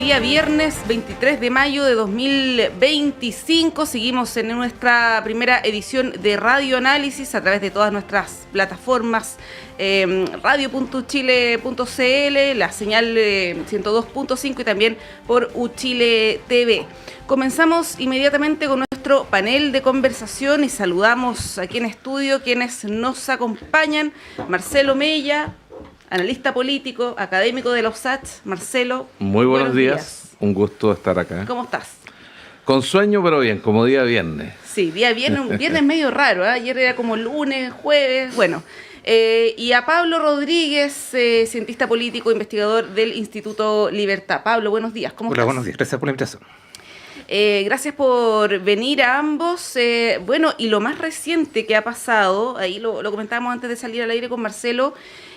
Día viernes 23 de mayo de 2025, seguimos en nuestra primera edición de Radio Análisis a través de todas nuestras plataformas, radio.uchile.cl, la señal 102.5 y también por Uchile TV. Comenzamos inmediatamente con nuestro panel de conversación y saludamos aquí en estudio quienes nos acompañan. Marcelo Mella, analista político, académico de la USACH. Marcelo, muy buenos días. Un gusto estar acá. ¿Cómo estás? Con sueño, pero bien, como día viernes. Sí, día viernes, un viernes medio raro, ¿eh? Ayer era como lunes, jueves, bueno. Y a Pablo Rodríguez, cientista político, investigador del Instituto Libertad. Pablo, buenos días, ¿cómo estás? Hola, buenos días, gracias por la invitación. Gracias por venir a ambos. Bueno, y lo más reciente que ha pasado, ahí lo comentábamos antes de salir al aire con Marcelo,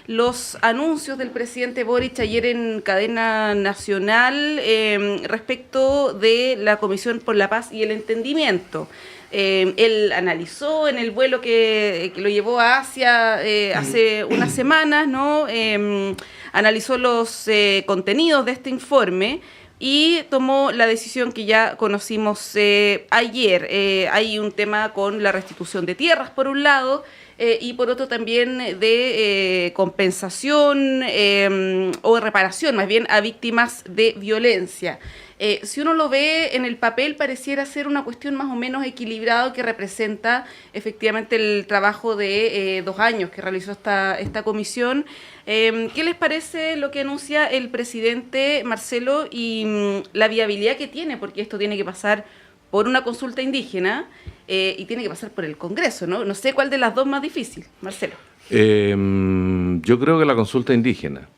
los anuncios del presidente Boric ayer en cadena nacional respecto de la Comisión por la Paz y el Entendimiento. Él analizó en el vuelo que lo llevó a Asia hace unas semanas, ¿no? Analizó los contenidos de este informe y tomó la decisión que ya conocimos ayer. Hay un tema con la restitución de tierras, por un lado, y por otro también de compensación o reparación, más bien, a víctimas de violencia. Si uno lo ve en el papel, pareciera ser una cuestión más o menos equilibrada que representa efectivamente el trabajo de 2 años que realizó esta comisión. ¿Qué les parece lo que anuncia el presidente, Marcelo, y la viabilidad que tiene? Porque esto tiene que pasar por una consulta indígena y tiene que pasar por el Congreso, ¿no? No sé cuál de las dos más difícil, Marcelo. Yo creo que la consulta indígena.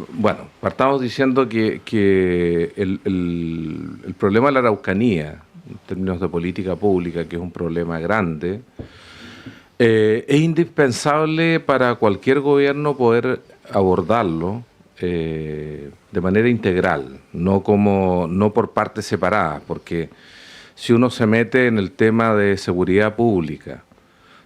Bueno, partamos diciendo que el problema de la Araucanía, en términos de política pública, que es un problema grande, es indispensable para cualquier gobierno poder abordarlo de manera integral, no por partes separadas, porque si uno se mete en el tema de seguridad pública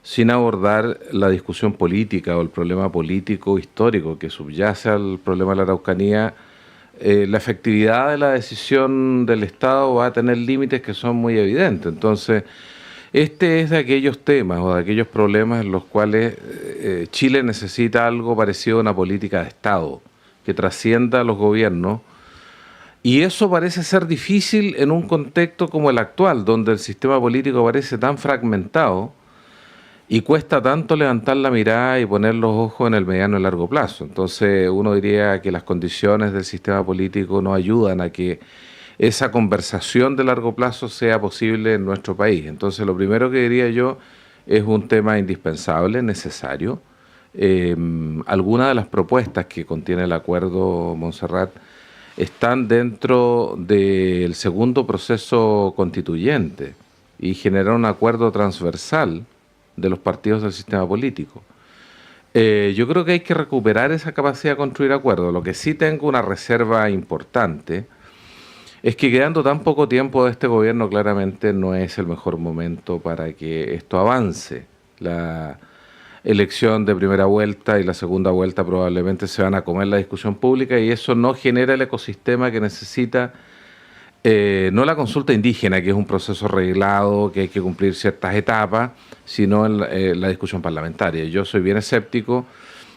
sin abordar la discusión política o el problema político histórico que subyace al problema de la Araucanía, la efectividad de la decisión del Estado va a tener límites que son muy evidentes. Entonces, este es de aquellos temas o de aquellos problemas en los cuales Chile necesita algo parecido a una política de Estado que trascienda a los gobiernos, y eso parece ser difícil en un contexto como el actual, donde el sistema político parece tan fragmentado y cuesta tanto levantar la mirada y poner los ojos en el mediano y largo plazo. Entonces uno diría que las condiciones del sistema político no ayudan a que esa conversación de largo plazo sea posible en nuestro país. Entonces lo primero que diría yo es un tema indispensable, necesario. Algunas de las propuestas que contiene el acuerdo Montserrat están dentro del segundo proceso constituyente y generan un acuerdo transversal de los partidos del sistema político. Yo creo que hay que recuperar esa capacidad de construir acuerdos. Lo que sí tengo una reserva importante es que quedando tan poco tiempo de este gobierno, claramente no es el mejor momento para que esto avance. La elección de primera vuelta y la segunda vuelta probablemente se van a comer la discusión pública y eso no genera el ecosistema que necesita, no la consulta indígena, que es un proceso reglado, que hay que cumplir ciertas etapas, sino la discusión parlamentaria. Yo soy bien escéptico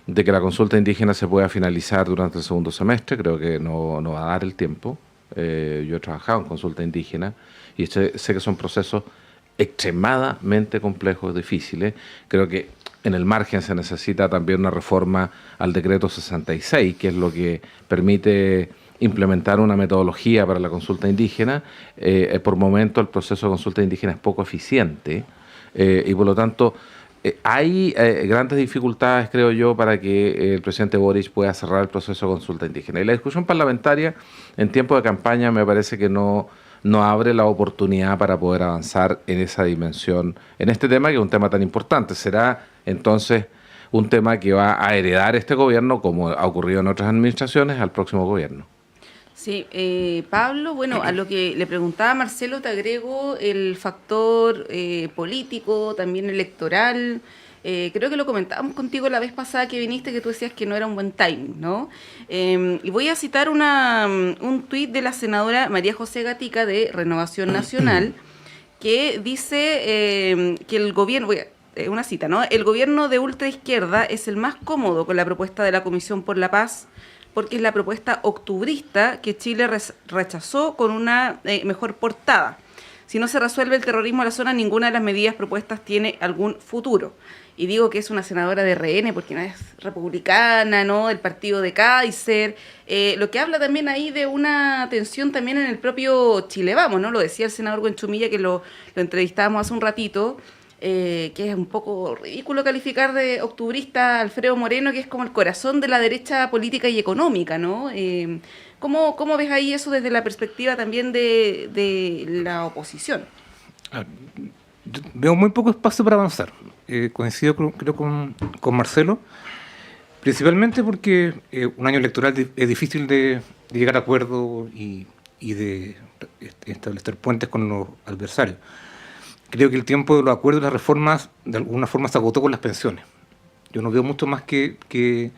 de que la consulta indígena se pueda finalizar durante el segundo semestre, creo que no va a dar el tiempo. Yo he trabajado en consulta indígena y sé que son procesos extremadamente complejos, difíciles. Creo que en el margen se necesita también una reforma al decreto 66, que es lo que permite implementar una metodología para la consulta indígena. Por momento el proceso de consulta indígena es poco eficiente y por lo tanto hay grandes dificultades, creo yo, para que el presidente Boric pueda cerrar el proceso de consulta indígena. Y la discusión parlamentaria en tiempo de campaña me parece que no abre la oportunidad para poder avanzar en esa dimensión, en este tema que es un tema tan importante. Será entonces un tema que va a heredar este gobierno, como ha ocurrido en otras administraciones, al próximo gobierno. Sí, Pablo, bueno, a lo que le preguntaba Marcelo, te agrego el factor político, también electoral. Creo que lo comentábamos contigo la vez pasada que viniste, que tú decías que no era un buen timing, ¿no? Y voy a citar un tuit de la senadora María José Gatica de Renovación Nacional, que dice que el gobierno, una cita, ¿no? El gobierno de ultraizquierda es el más cómodo con la propuesta de la Comisión por la Paz, porque es la propuesta octubrista que Chile rechazó con una mejor portada. Si no se resuelve el terrorismo en la zona, ninguna de las medidas propuestas tiene algún futuro. Y digo que es una senadora de RN porque no es republicana, ¿no? Del partido de Kaiser, lo que habla también ahí de una tensión también en el propio Chile Vamos, ¿no? Lo decía el senador Buenchumilla, que lo entrevistábamos hace un ratito, que es un poco ridículo calificar de octubrista a Alfredo Moreno, que es como el corazón de la derecha política y económica, ¿no? ¿Cómo ves ahí eso desde la perspectiva también de la oposición? Yo veo muy poco espacio para avanzar. Coincido creo con Marcelo, principalmente porque un año electoral es difícil de llegar a acuerdos y de establecer puentes con los adversarios. Creo que el tiempo de los acuerdos y las reformas de alguna forma se agotó con las pensiones. Yo no veo mucho más que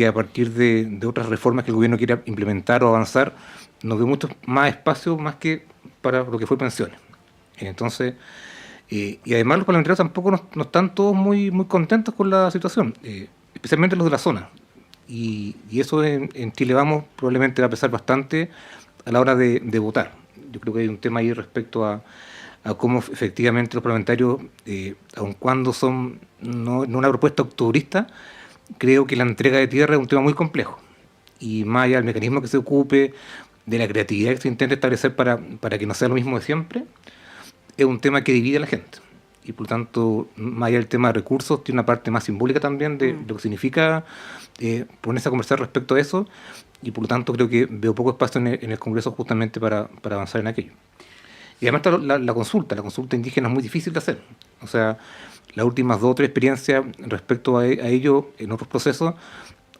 a partir de otras reformas que el gobierno quiera implementar o avanzar, no veo mucho más espacio más que para lo que fue pensiones. Entonces, y además los parlamentarios tampoco no están todos muy contentos con la situación, especialmente los de la zona. Y eso en Chile Vamos probablemente va a pesar bastante a la hora de votar. Yo creo que hay un tema ahí respecto a cómo efectivamente los parlamentarios, aun cuando son no una propuesta octubrista, creo que la entrega de tierra es un tema muy complejo. Y más allá del mecanismo que se ocupe, de la creatividad que se intenta establecer para que no sea lo mismo de siempre, es un tema que divide a la gente. Y por lo tanto, más allá del tema de recursos, tiene una parte más simbólica también de lo que significa ponerse a conversar respecto a eso. Y por lo tanto, creo que veo poco espacio en el Congreso justamente para avanzar en aquello. Y además está la consulta indígena es muy difícil de hacer. O sea, las últimas 2 o 3 experiencias respecto a ello en otros procesos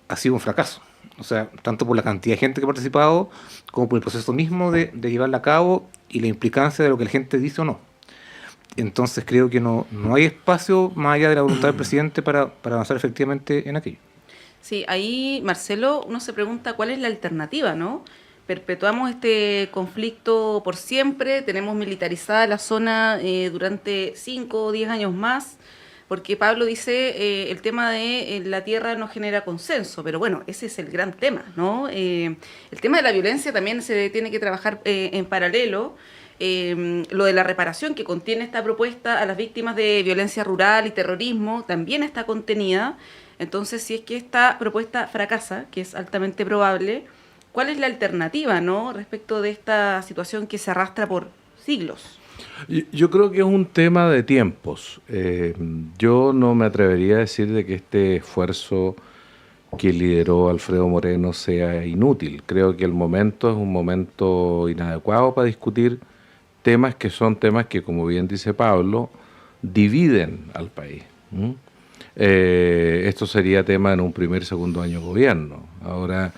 ha sido un fracaso. O sea, tanto por la cantidad de gente que ha participado, como por el proceso mismo de llevarla a cabo y la implicancia de lo que la gente dice o no. Entonces creo que no hay espacio más allá de la voluntad del presidente para avanzar efectivamente en aquello. Sí, ahí, Marcelo, uno se pregunta cuál es la alternativa, ¿no? Perpetuamos este conflicto por siempre, tenemos militarizada la zona durante 5 o 10 años más, porque Pablo dice el tema de la tierra no genera consenso, pero bueno, ese es el gran tema, ¿no? El tema de la violencia también se tiene que trabajar en paralelo. Lo de la reparación que contiene esta propuesta a las víctimas de violencia rural y terrorismo también está contenida. Entonces, si es que esta propuesta fracasa, que es altamente probable, ¿cuál es la alternativa, ¿no?, respecto de esta situación que se arrastra por siglos? Yo creo que es un tema de tiempos. Yo no me atrevería a decir de que este esfuerzo que lideró Alfredo Moreno sea inútil. Creo que el momento es un momento inadecuado para discutir temas que, como bien dice Pablo, dividen al país. Esto sería tema en un primer y segundo año de gobierno. Ahora,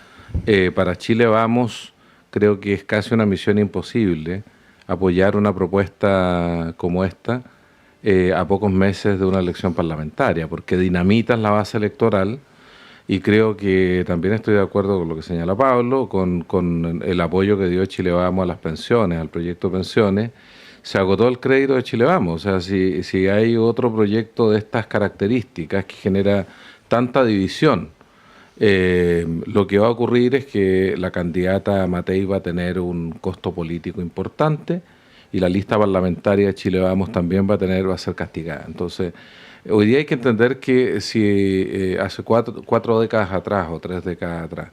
para Chile Vamos, creo que es casi una misión imposible apoyar una propuesta como esta a pocos meses de una elección parlamentaria, porque dinamitas la base electoral, y creo que también estoy de acuerdo con lo que señala Pablo, con el apoyo que dio Chile Vamos a las pensiones, al proyecto de pensiones. Se agotó el crédito de Chile Vamos. O sea, si hay otro proyecto de estas características que genera tanta división, lo que va a ocurrir es que la candidata Matei va a tener un costo político importante y la lista parlamentaria de Chile Vamos también va a ser castigada. Entonces, hoy día hay que entender que si hace 4 décadas atrás o 3 décadas atrás,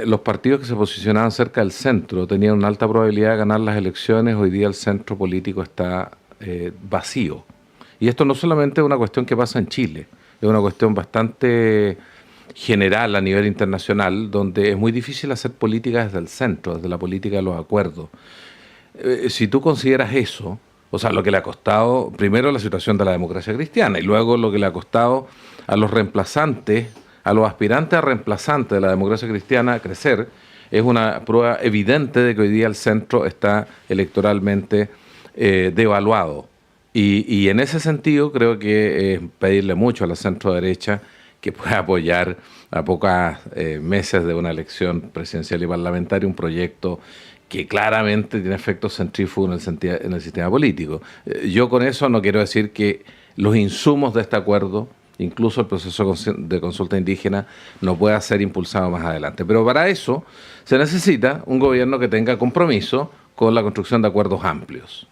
los partidos que se posicionaban cerca del centro tenían una alta probabilidad de ganar las elecciones, hoy día el centro político está vacío. Y esto no solamente es una cuestión que pasa en Chile, es una cuestión bastante general a nivel internacional, donde es muy difícil hacer política desde el centro, desde la política de los acuerdos. Si tú consideras eso, o sea, lo que le ha costado, primero la situación de la democracia cristiana y luego lo que le ha costado a los reemplazantes, a los aspirantes a reemplazantes de la democracia cristiana crecer, es una prueba evidente de que hoy día el centro está electoralmente devaluado. Y en ese sentido creo que pedirle mucho a la centro derecha que pueda apoyar a pocos meses de una elección presidencial y parlamentaria un proyecto que claramente tiene efectos centrífugos en el sistema político. Yo con eso no quiero decir que los insumos de este acuerdo, incluso el proceso de consulta indígena, no pueda ser impulsado más adelante. Pero para eso se necesita un gobierno que tenga compromiso con la construcción de acuerdos amplios.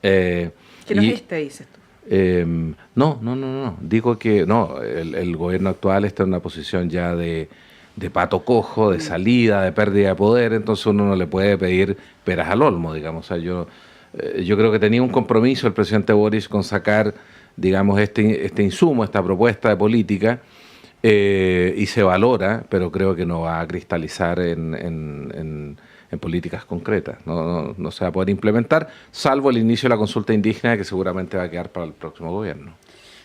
Que no es dices tú. No. Digo que no, el gobierno actual está en una posición ya de pato cojo, de salida, de pérdida de poder, entonces uno no le puede pedir peras al olmo, digamos. O sea, yo creo que tenía un compromiso el presidente Boric con sacar, digamos, este insumo, esta propuesta de política, y se valora, pero creo que no va a cristalizar en políticas concretas. No se va a poder implementar, salvo el inicio de la consulta indígena, que seguramente va a quedar para el próximo gobierno.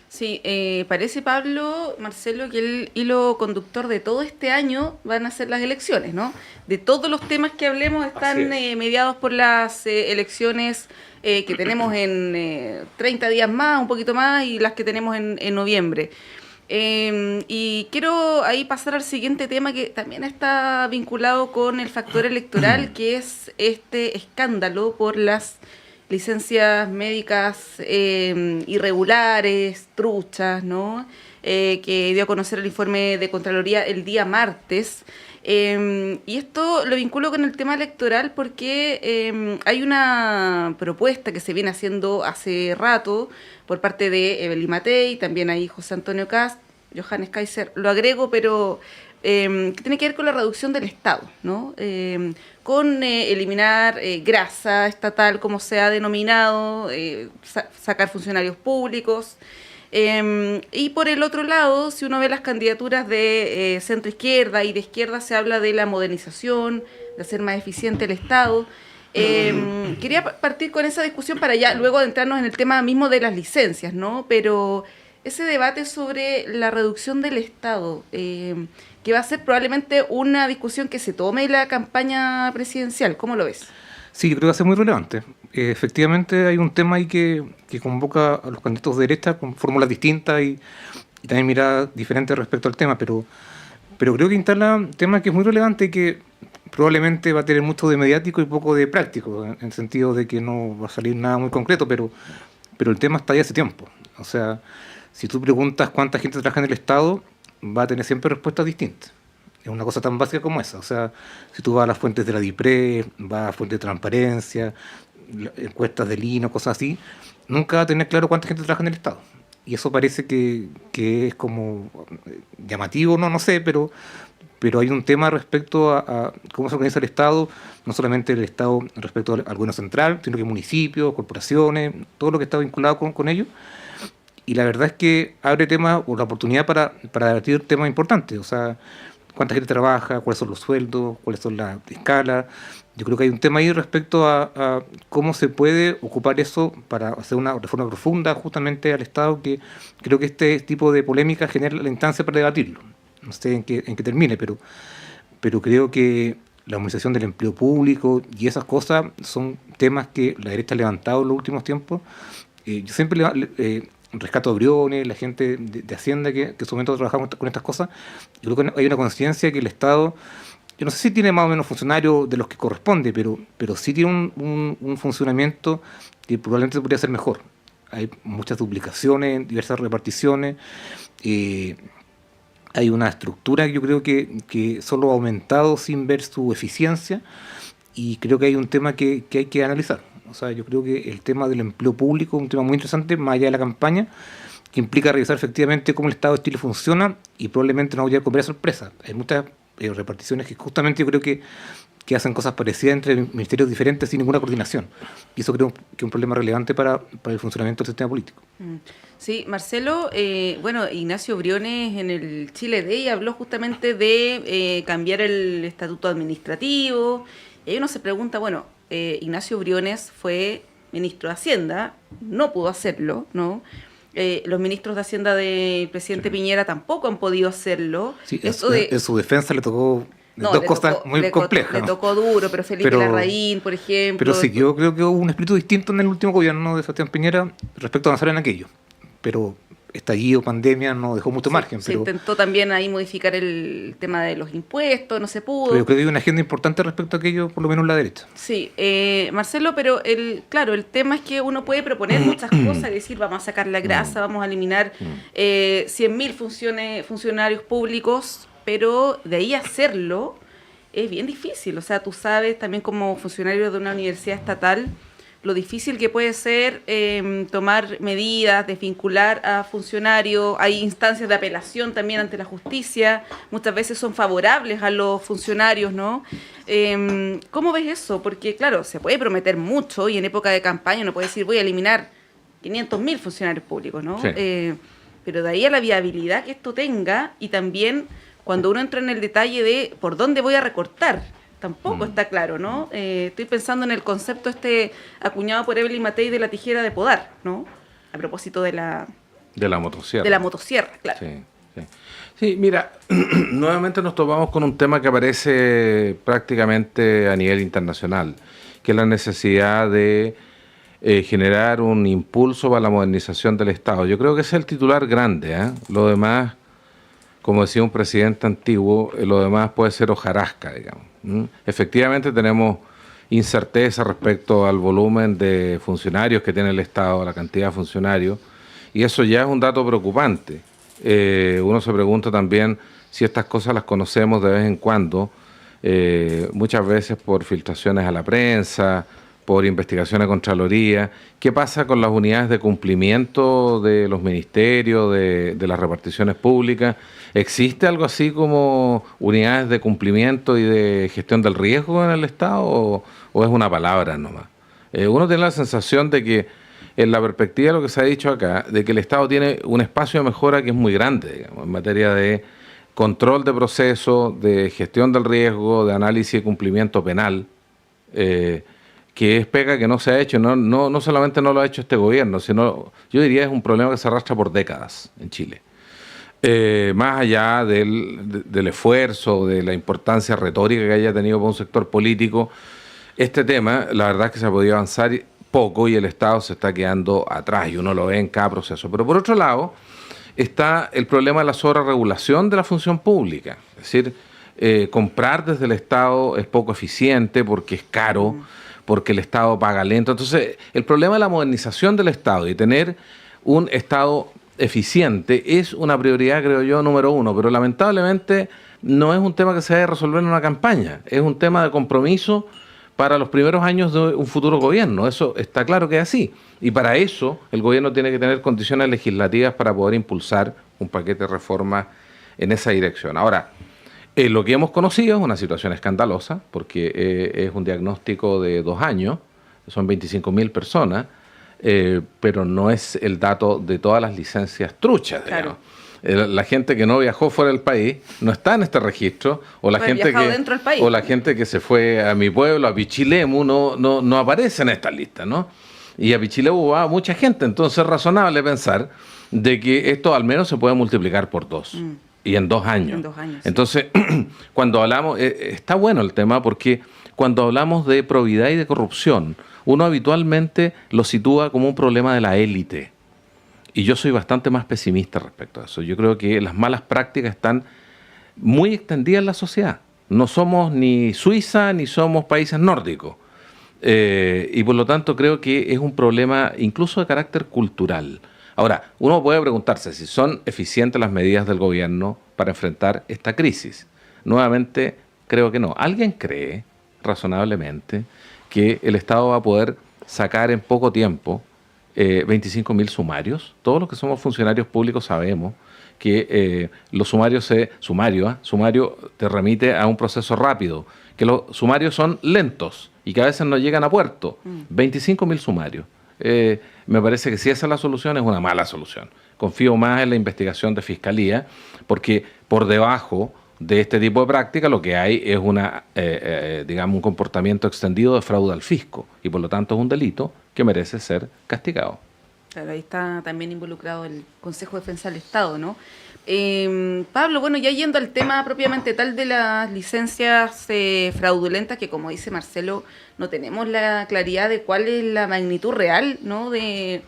Sí, parece, Pablo, Marcelo, que el hilo conductor de todo este año van a ser las elecciones, ¿no? De todos los temas que hablemos están mediados por las elecciones que tenemos en 30 días más, un poquito más, y las que tenemos en noviembre. Y quiero ahí pasar al siguiente tema que también está vinculado con el factor electoral, que es este escándalo por las licencias médicas irregulares, truchas, ¿no? Que dio a conocer el informe de Contraloría el día martes. Y esto lo vinculo con el tema electoral porque hay una propuesta que se viene haciendo hace rato por parte de Evelyn Matei, también hay José Antonio Kast, Johannes Kaiser, lo agrego, pero que tiene que ver con la reducción del Estado, ¿no? Con eliminar grasa estatal, como se ha denominado, sacar funcionarios públicos. Y por el otro lado, si uno ve las candidaturas de centro izquierda y de izquierda, se habla de la modernización, de hacer más eficiente el Estado. Quería partir con esa discusión para ya luego adentrarnos en el tema mismo de las licencias, ¿no? Pero ese debate sobre la reducción del Estado, que va a ser probablemente una discusión que se tome en la campaña presidencial, ¿cómo lo ves? Sí, yo creo que va a ser muy relevante. Efectivamente hay un tema ahí que convoca a los candidatos de derecha con fórmulas distintas y también miradas diferentes respecto al tema, pero creo que instala un tema que es muy relevante y que probablemente va a tener mucho de mediático y poco de práctico, en el sentido de que no va a salir nada muy concreto, pero el tema está ahí hace tiempo. O sea, si tú preguntas cuánta gente trabaja en el Estado, va a tener siempre respuestas distintas. Es una cosa tan básica como esa. O sea, si tú vas a las fuentes de la DIPRE, vas a fuentes de transparencia, encuestas del INO, cosas así, nunca va a tener claro cuánta gente trabaja en el Estado. Y eso parece que es como llamativo, no sé, pero hay un tema respecto a cómo se organiza el Estado, no solamente el Estado respecto al gobierno central, sino que municipios, corporaciones, todo lo que está vinculado con ello. Y la verdad es que abre temas o la oportunidad para debatir temas importantes. O sea, cuánta gente trabaja, cuáles son los sueldos, cuáles son las escalas. Yo creo que hay un tema ahí respecto a cómo se puede ocupar eso para hacer una reforma profunda justamente al Estado, que creo que este tipo de polémica genera la instancia para debatirlo. No sé en qué termine, pero creo que la humanización del empleo público y esas cosas son temas que la derecha ha levantado en los últimos tiempos. Yo siempre rescato a Briones, la gente de Hacienda que en su momento trabajamos con estas cosas. Yo creo que hay una conciencia que el Estado, yo no sé si tiene más o menos funcionarios de los que corresponde, pero sí tiene un funcionamiento que probablemente podría ser mejor. Hay muchas duplicaciones, diversas reparticiones, hay una estructura que yo creo que solo ha aumentado sin ver su eficiencia, y creo que hay un tema que hay que analizar. O sea, yo creo que el tema del empleo público es un tema muy interesante, más allá de la campaña, que implica revisar efectivamente cómo el Estado de Chile funciona, y probablemente no vaya a comer sorpresa. Hay muchas reparticiones que justamente yo creo que hacen cosas parecidas entre ministerios diferentes sin ninguna coordinación. Y eso creo que es un problema relevante para el funcionamiento del sistema político. Sí, Marcelo, bueno, Ignacio Briones en el Chile Day habló justamente de cambiar el estatuto administrativo, y ahí uno se pregunta, bueno, Ignacio Briones fue ministro de Hacienda, no pudo hacerlo, ¿no? Los ministros de Hacienda del presidente Piñera tampoco han podido hacerlo. Sí, en su defensa le tocó No, dos cosas muy complejas. Le ¿no? tocó duro, pero Felipe Larraín, por ejemplo. Pero sí, yo creo que hubo un espíritu distinto en el último gobierno de Sebastián Piñera respecto a avanzar en aquello. Pero estallido, pandemia, no dejó mucho margen. Se Pero intentó también ahí modificar el tema de los impuestos, no se pudo. yo creo que hay una agenda importante respecto a aquello, por lo menos en la derecha. Sí, Marcelo, pero claro, el tema es que uno puede proponer muchas cosas y decir, vamos a sacar la grasa, vamos a eliminar 100.000 funcionarios públicos, pero de ahí hacerlo es bien difícil. O sea, tú sabes también como funcionario de una universidad estatal lo difícil que puede ser tomar medidas, desvincular a funcionarios. Hay instancias de apelación también ante la justicia, muchas veces son favorables a los funcionarios, ¿no? ¿Cómo ves eso? Porque, claro, se puede prometer mucho y en época de campaña uno puede decir voy a eliminar 500.000 funcionarios públicos, ¿no? Sí. Pero de ahí a la viabilidad que esto tenga y también cuando uno entra en el detalle de por dónde voy a recortar, tampoco está claro, ¿no? Estoy pensando en el concepto acuñado por Evelyn Matei de la tijera de podar, ¿no? A propósito de la motosierra. De la motosierra, claro. Sí, sí. Sí, mira, nuevamente nos topamos con un tema que aparece prácticamente a nivel internacional, que es la necesidad de generar un impulso para la modernización del Estado. Yo creo que ese es el titular grande, ¿eh? Lo demás, como decía un presidente antiguo, lo demás puede ser hojarasca, digamos. Efectivamente tenemos incerteza respecto al volumen de funcionarios que tiene el Estado, la cantidad de funcionarios, y eso ya es un dato preocupante. Uno se pregunta también si estas cosas las conocemos de vez en cuando, muchas veces por filtraciones a la prensa, por investigaciones de Contraloría. ¿Qué pasa con las unidades de cumplimiento de los ministerios, de las reparticiones públicas? ¿Existe algo así como unidades de cumplimiento y de gestión del riesgo en el Estado o es una palabra nomás? Uno tiene la sensación de que en la perspectiva de lo que se ha dicho acá, de que el Estado tiene un espacio de mejora que es muy grande, digamos, en materia de control de procesos, de gestión del riesgo, de análisis y cumplimiento penal, que es pega que no se ha hecho, no solamente no lo ha hecho este gobierno, sino yo diría es un problema que se arrastra por décadas en Chile. Más allá del esfuerzo, de la importancia retórica que haya tenido para un sector político, este tema, la verdad es que se ha podido avanzar poco y el Estado se está quedando atrás y uno lo ve en cada proceso. Pero por otro lado, está el problema de la sobreregulación de la función pública. Es decir, comprar desde el Estado es poco eficiente porque es caro, porque el Estado paga lento. Entonces, el problema de la modernización del Estado y tener un Estado eficiente es una prioridad, creo yo, número uno, pero lamentablemente no es un tema que se debe resolver en una campaña, es un tema de compromiso para los primeros años de un futuro gobierno. Eso está claro que es así. Y para eso el gobierno tiene que tener condiciones legislativas para poder impulsar un paquete de reformas en esa dirección. Ahora, lo que hemos conocido es una situación escandalosa, porque es un diagnóstico de 2 años, son 25.000 personas, pero no es el dato de todas las licencias truchas, digamos. Claro. La gente que no viajó fuera del país no está en este registro, o la gente que se fue a mi pueblo, a Pichilemu, no aparece en esta lista, ¿no? Y a Pichilemu va mucha gente, entonces es razonable pensar de que esto al menos se puede multiplicar por 2. Y en 2 años. Entonces, cuando hablamos, está bueno el tema porque cuando hablamos de probidad y de corrupción, uno habitualmente lo sitúa como un problema de la élite. Y yo soy bastante más pesimista respecto a eso. Yo creo que las malas prácticas están muy extendidas en la sociedad. No somos ni Suiza ni somos países nórdicos. Y por lo tanto creo que es un problema incluso de carácter cultural. Ahora, uno puede preguntarse si son eficientes las medidas del gobierno para enfrentar esta crisis. Nuevamente, creo que no. ¿Alguien cree, razonablemente, que el Estado va a poder sacar en poco tiempo 25.000 sumarios? Todos los que somos funcionarios públicos sabemos que los sumarios sumario te remite a un proceso rápido, que los sumarios son lentos y que a veces no llegan a puerto. 25.000 sumarios. Me parece que si esa es la solución, es una mala solución. Confío más en la investigación de Fiscalía, porque por debajo de este tipo de práctica lo que hay es digamos, un comportamiento extendido de fraude al fisco, y por lo tanto es un delito que merece ser castigado. Claro, ahí está también involucrado el Consejo de Defensa del Estado, ¿no? Pablo, bueno, ya yendo al tema propiamente tal de las licencias fraudulentas, que como dice Marcelo, no tenemos la claridad de cuál es la magnitud real, ¿no? De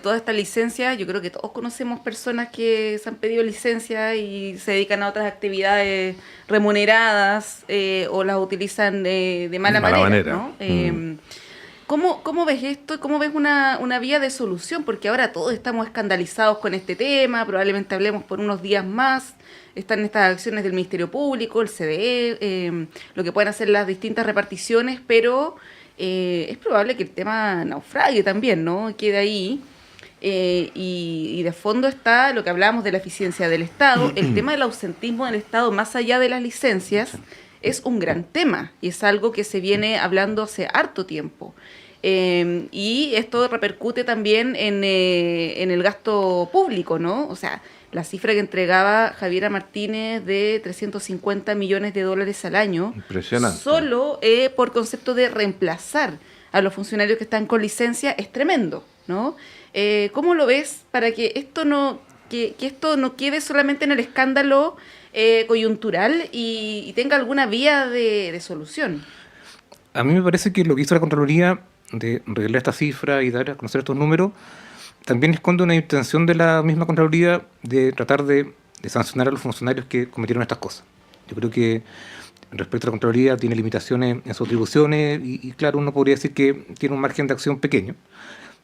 toda esta licencia. Yo creo que todos conocemos personas que se han pedido licencia y se dedican a otras actividades remuneradas o las utilizan de mala manera, ¿no? ¿Cómo ves esto y cómo ves una vía de solución? Porque ahora todos estamos escandalizados con este tema, probablemente hablemos por unos días más, están estas acciones del Ministerio Público, el CDE, lo que pueden hacer las distintas reparticiones, pero es probable que el tema naufrague también, ¿no? Quede ahí. Y de fondo está lo que hablábamos de la eficiencia del Estado, el tema del ausentismo del Estado más allá de las licencias. Es un gran tema y es algo que se viene hablando hace harto tiempo. Y esto repercute también en el gasto público, ¿no? O sea, la cifra que entregaba Javiera Martínez de $350 millones al año. Impresionante. Solo por concepto de reemplazar a los funcionarios que están con licencia es tremendo, ¿no? ¿Cómo lo ves para que esto no quede solamente en el escándalo coyuntural y tenga alguna vía de solución? A mí me parece que lo que hizo la Contraloría de revelar esta cifra y dar a conocer estos números también esconde una intención de la misma Contraloría de tratar de sancionar a los funcionarios que cometieron estas cosas. Yo creo que respecto a la Contraloría tiene limitaciones en sus atribuciones y claro, uno podría decir que tiene un margen de acción pequeño,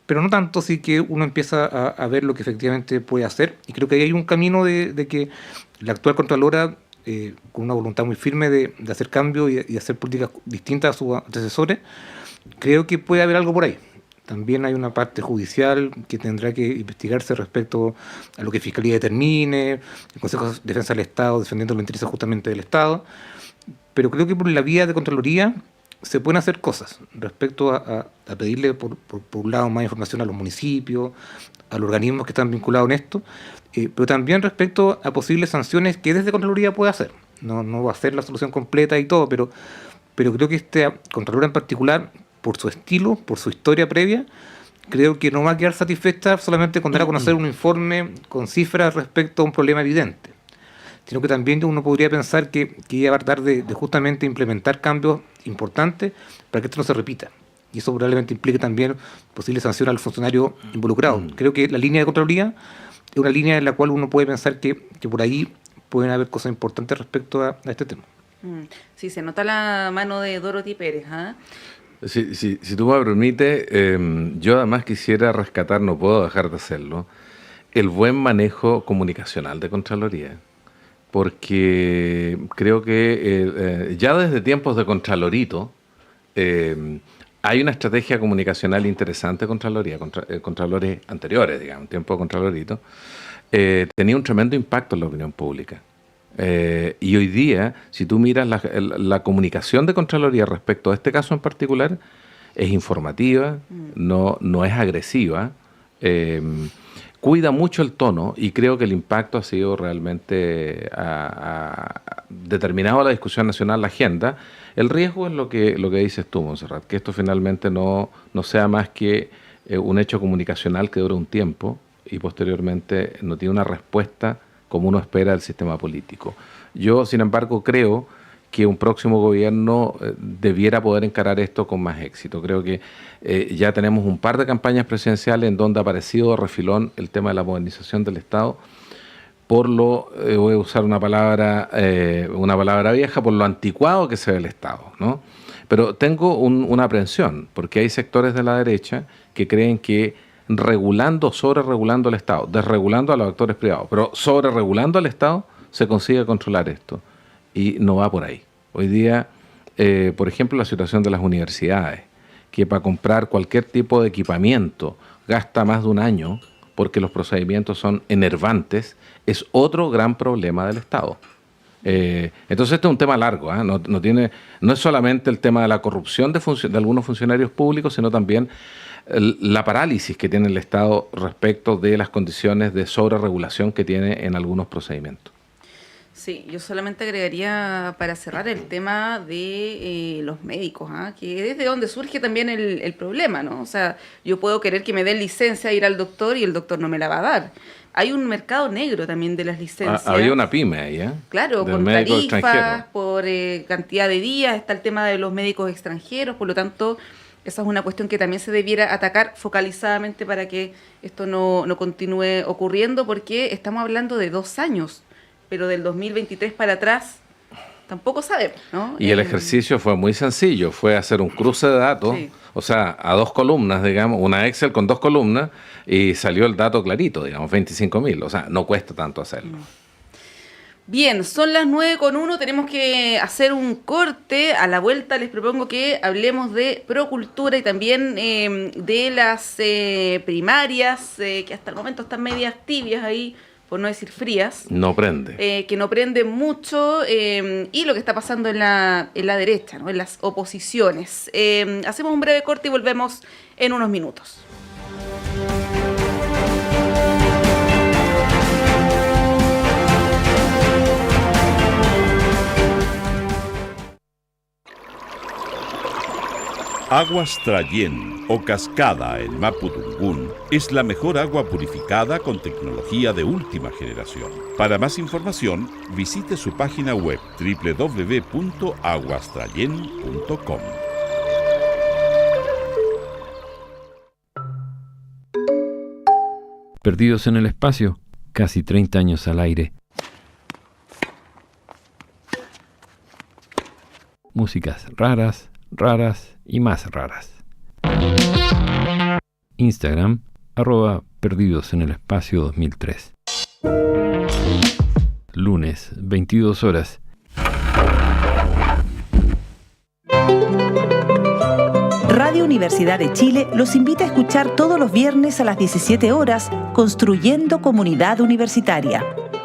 pero no tanto, sí que uno empieza a ver lo que efectivamente puede hacer, y creo que ahí hay un camino de que la actual Contralora, con una voluntad muy firme de hacer cambios y hacer políticas distintas a sus antecesores, creo que puede haber algo por ahí. También hay una parte judicial que tendrá que investigarse respecto a lo que Fiscalía determine, el Consejo de Defensa del Estado defendiendo los intereses justamente del Estado, pero creo que por la vía de Contraloría se pueden hacer cosas respecto a pedirle, por un lado, más información a los municipios, a los organismos que están vinculados en esto, pero también respecto a posibles sanciones que desde Contraloría puede hacer. No va a ser la solución completa y todo, pero creo que esta Contralora en particular, por su estilo, por su historia previa, creo que no va a quedar satisfecha solamente con dar a conocer un informe con cifras respecto a un problema evidente, sino que también uno podría pensar que iba a tratar de justamente implementar cambios importantes para que esto no se repita. Y eso probablemente implique también posibles sanciones a los funcionarios involucrados. Creo que la línea de Contraloría es una línea en la cual uno puede pensar que por ahí pueden haber cosas importantes respecto a este tema. Sí, se nota la mano de Dorothy Pérez, ¿ah? Si tú me permites, yo además quisiera rescatar, no puedo dejar de hacerlo, el buen manejo comunicacional de Contraloría. Porque creo que ya desde tiempos de Contralorito hay una estrategia comunicacional interesante de Contraloría, Contralores anteriores, digamos, tiempo de Contralorito, tenía un tremendo impacto en la opinión pública. Y hoy día, si tú miras la comunicación de Contraloría respecto a este caso en particular, es informativa, no es agresiva, cuida mucho el tono y creo que el impacto ha sido realmente determinado la discusión nacional, la agenda. El riesgo es lo que dices tú, Montserrat, que esto finalmente no sea más que un hecho comunicacional que dura un tiempo y posteriormente no tiene una respuesta como uno espera del sistema político. Yo, sin embargo, creo que un próximo gobierno debiera poder encarar esto con más éxito. Creo que ya tenemos un par de campañas presidenciales en donde ha aparecido de refilón el tema de la modernización del Estado, voy a usar una palabra vieja, por lo anticuado que se ve el Estado, ¿no? Pero tengo una aprensión, porque hay sectores de la derecha que creen que regulando, sobreregulando el Estado, desregulando a los actores privados, pero sobreregulando al Estado, se consigue controlar esto. Y no va por ahí. Hoy día, por ejemplo, la situación de las universidades, que para comprar cualquier tipo de equipamiento gasta más de un año porque los procedimientos son enervantes, es otro gran problema del Estado. Entonces este es un tema largo, ¿eh? No es solamente el tema de la corrupción de algunos funcionarios públicos, sino también la parálisis que tiene el Estado respecto de las condiciones de sobreregulación que tiene en algunos procedimientos. Sí, yo solamente agregaría para cerrar el tema de los médicos, que es de donde surge también el problema, ¿no? O sea, yo puedo querer que me den licencia a ir al doctor y el doctor no me la va a dar. Hay un mercado negro también de las licencias. Había una pyme ahí, ¿eh? Claro, Del por médico tarifas, extranjero. por cantidad de días, está el tema de los médicos extranjeros, por lo tanto, esa es una cuestión que también se debiera atacar focalizadamente para que esto no continúe ocurriendo, porque estamos hablando de 2 años, pero del 2023 para atrás tampoco sabemos, ¿no? Y el ejercicio fue muy sencillo, fue hacer un cruce de datos, Sí. o sea, a 2 columnas, digamos, una Excel con 2 columnas, y salió el dato clarito, digamos, 25.000, o sea, no cuesta tanto hacerlo. Bien, son las 9:01, tenemos que hacer un corte. A la vuelta les propongo que hablemos de Procultura y también de las primarias, que hasta el momento están medias tibias ahí, por no decir frías. No prende. Que no prenden mucho, y lo que está pasando en la derecha, ¿no? En las oposiciones. Hacemos un breve corte y volvemos en unos minutos. Aguas Trayén o Cascada en Mapudungún es la mejor agua purificada con tecnología de última generación. Para más información, visite su página web www.aguastrayen.com. Perdidos en el espacio, casi 30 años al aire. Músicas raras y más raras. Instagram, @Perdidos en el Espacio 2003. Lunes, 22 horas. Radio Universidad de Chile los invita a escuchar todos los viernes a las 17 horas Construyendo Comunidad Universitaria,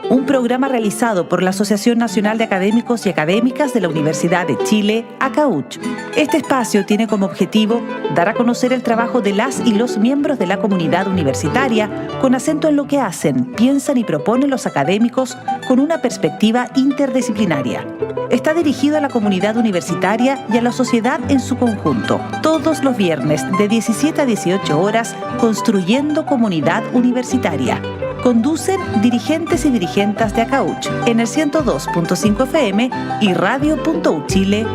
un programa realizado por la Asociación Nacional de Académicos y Académicas de la Universidad de Chile, ACAUCH. Este espacio tiene como objetivo dar a conocer el trabajo de las y los miembros de la comunidad universitaria con acento en lo que hacen, piensan y proponen los académicos con una perspectiva interdisciplinaria. Está dirigido a la comunidad universitaria y a la sociedad en su conjunto. Todos los viernes de 17 a 18 horas, Construyendo Comunidad Universitaria. Conducen dirigentes y dirigentes de ACAUCH en el 102.5 FM y radio.uchile.cl.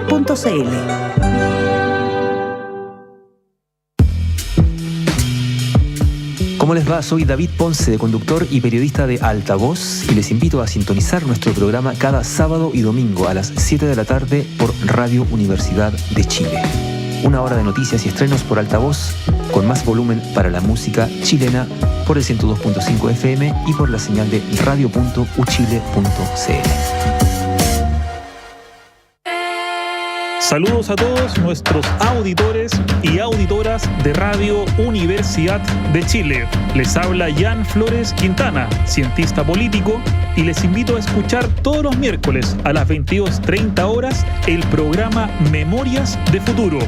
¿Cómo les va? Soy David Ponce, conductor y periodista de Altavoz, y les invito a sintonizar nuestro programa cada sábado y domingo a las 7 de la tarde por Radio Universidad de Chile. Una hora de noticias y estrenos por Altavoz, con más volumen para la música chilena, por el 102.5 FM y por la señal de radio.uchile.cl. Saludos a todos nuestros auditores y auditoras de Radio Universidad de Chile. Les habla Jan Flores Quintana, cientista político, y les invito a escuchar todos los miércoles a las 22:30 horas el programa Memorias de Futuro.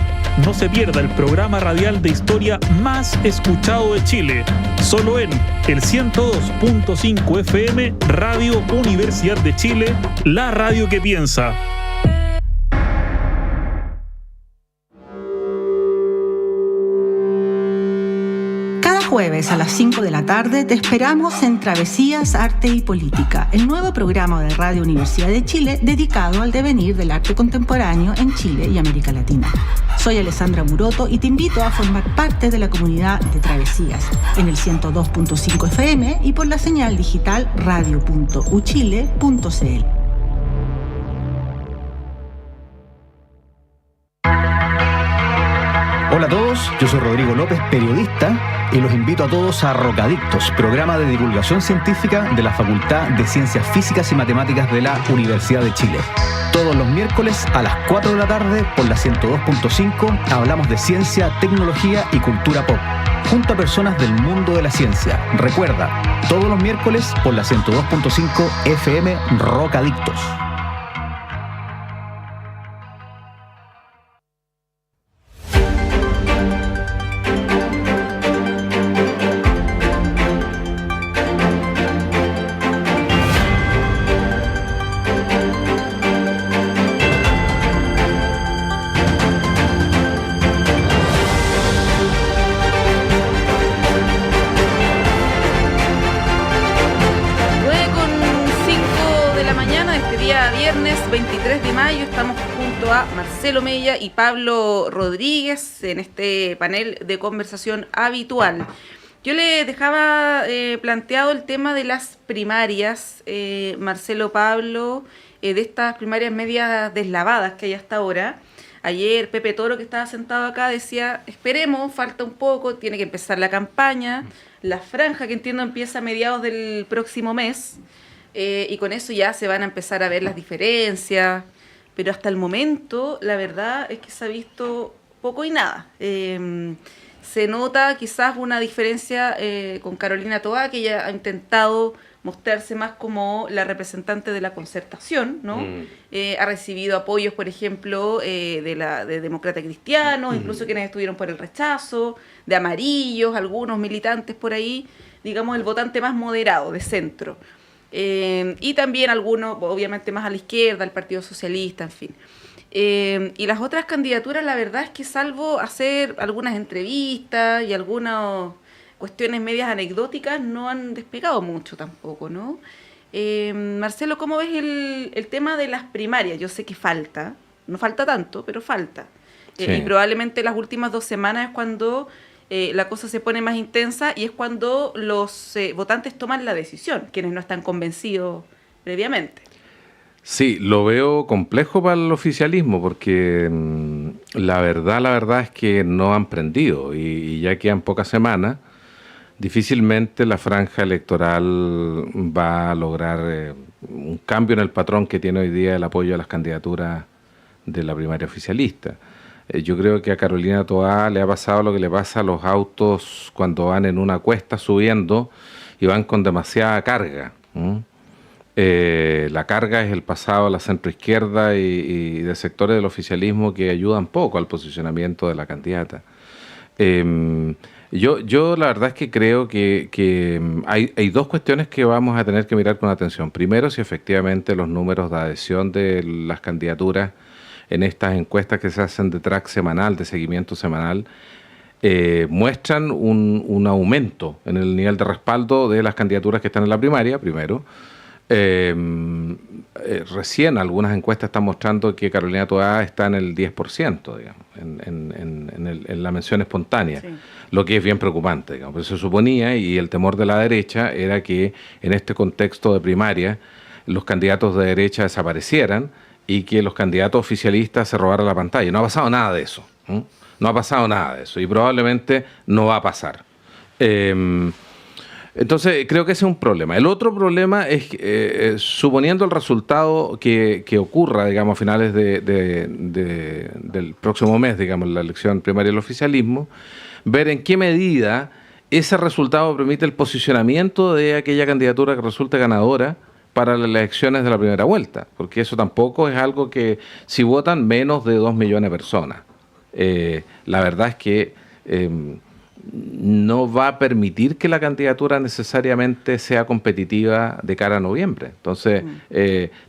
No se pierda el programa radial de historia más escuchado de Chile, solo en el 102.5 FM, Radio Universidad de Chile, la radio que piensa. Jueves a las 5 de la tarde te esperamos en Travesías, Arte y Política, el nuevo programa de Radio Universidad de Chile dedicado al devenir del arte contemporáneo en Chile y América Latina. Soy Alessandra Muroto y te invito a formar parte de la comunidad de Travesías en el 102.5 FM y por la señal digital radio.uchile.cl. Hola a todos, yo soy Rodrigo López, periodista, y los invito a todos a Rocadictos, programa de divulgación científica de la Facultad de Ciencias Físicas y Matemáticas de la Universidad de Chile. Todos los miércoles a las 4 de la tarde por la 102.5 hablamos de ciencia, tecnología y cultura pop, junto a personas del mundo de la ciencia. Recuerda, todos los miércoles por la 102.5 FM Rocadictos. a Marcelo Mella y Pablo Rodríguez en este panel de conversación habitual. Yo le dejaba planteado el tema de las primarias, Marcelo, Pablo, de estas primarias medias deslavadas que hay hasta ahora. Ayer Pepe Toro, que estaba sentado acá, decía, esperemos, falta un poco, tiene que empezar la campaña, la franja, que entiendo empieza a mediados del próximo mes, y con eso ya se van a empezar a ver las diferencias, pero hasta el momento la verdad es que se ha visto poco y nada. Se nota quizás una diferencia con Carolina Toá, que ella ha intentado mostrarse más como la representante de la concertación, ¿no? Ha recibido apoyos, por ejemplo, de demócratas cristianos, incluso quienes estuvieron por el rechazo, de amarillos, algunos militantes por ahí, digamos el votante más moderado, de centro. Y también algunos, obviamente, más a la izquierda, el Partido Socialista, en fin. Y las otras candidaturas, la verdad es que salvo hacer algunas entrevistas y algunas cuestiones medias anecdóticas, no han despegado mucho tampoco, ¿no? Marcelo, ¿cómo ves el tema de las primarias? Yo sé que falta, no falta tanto, pero falta. Sí. Y probablemente las últimas 2 semanas es cuando la cosa se pone más intensa y es cuando los votantes toman la decisión, quienes no están convencidos previamente. Sí, lo veo complejo para el oficialismo porque la verdad es que no han prendido y ya quedan pocas semanas. Difícilmente la franja electoral va a lograr un cambio en el patrón que tiene hoy día el apoyo a las candidaturas de la primaria oficialista. Yo creo que a Carolina Toá le ha pasado lo que le pasa a los autos cuando van en una cuesta subiendo y van con demasiada carga. La carga es el pasado a la centroizquierda y de sectores del oficialismo que ayudan poco al posicionamiento de la candidata. Yo la verdad es que creo que hay 2 cuestiones que vamos a tener que mirar con atención. Primero, si efectivamente los números de adhesión de las candidaturas en estas encuestas que se hacen de track semanal, de seguimiento semanal, muestran un aumento en el nivel de respaldo de las candidaturas que están en la primaria, primero. Recién algunas encuestas están mostrando que Carolina Toá está en el 10%, digamos, en la mención espontánea, sí. Lo que es bien preocupante, digamos. Pero se suponía, y el temor de la derecha era que en este contexto de primaria los candidatos de derecha desaparecieran y que los candidatos oficialistas se robaran la pantalla. No ha pasado nada de eso, ¿eh? No ha pasado nada de eso y probablemente no va a pasar. Entonces, creo que ese es un problema. El otro problema es que, suponiendo el resultado que ocurra, digamos, a finales del próximo mes, digamos, la elección primaria del oficialismo, ver en qué medida ese resultado permite el posicionamiento de aquella candidatura que resulte ganadora para las elecciones de la primera vuelta, porque eso tampoco es algo que, si votan menos de 2 millones de personas, la verdad es que no va a permitir que la candidatura necesariamente sea competitiva de cara a noviembre. Entonces,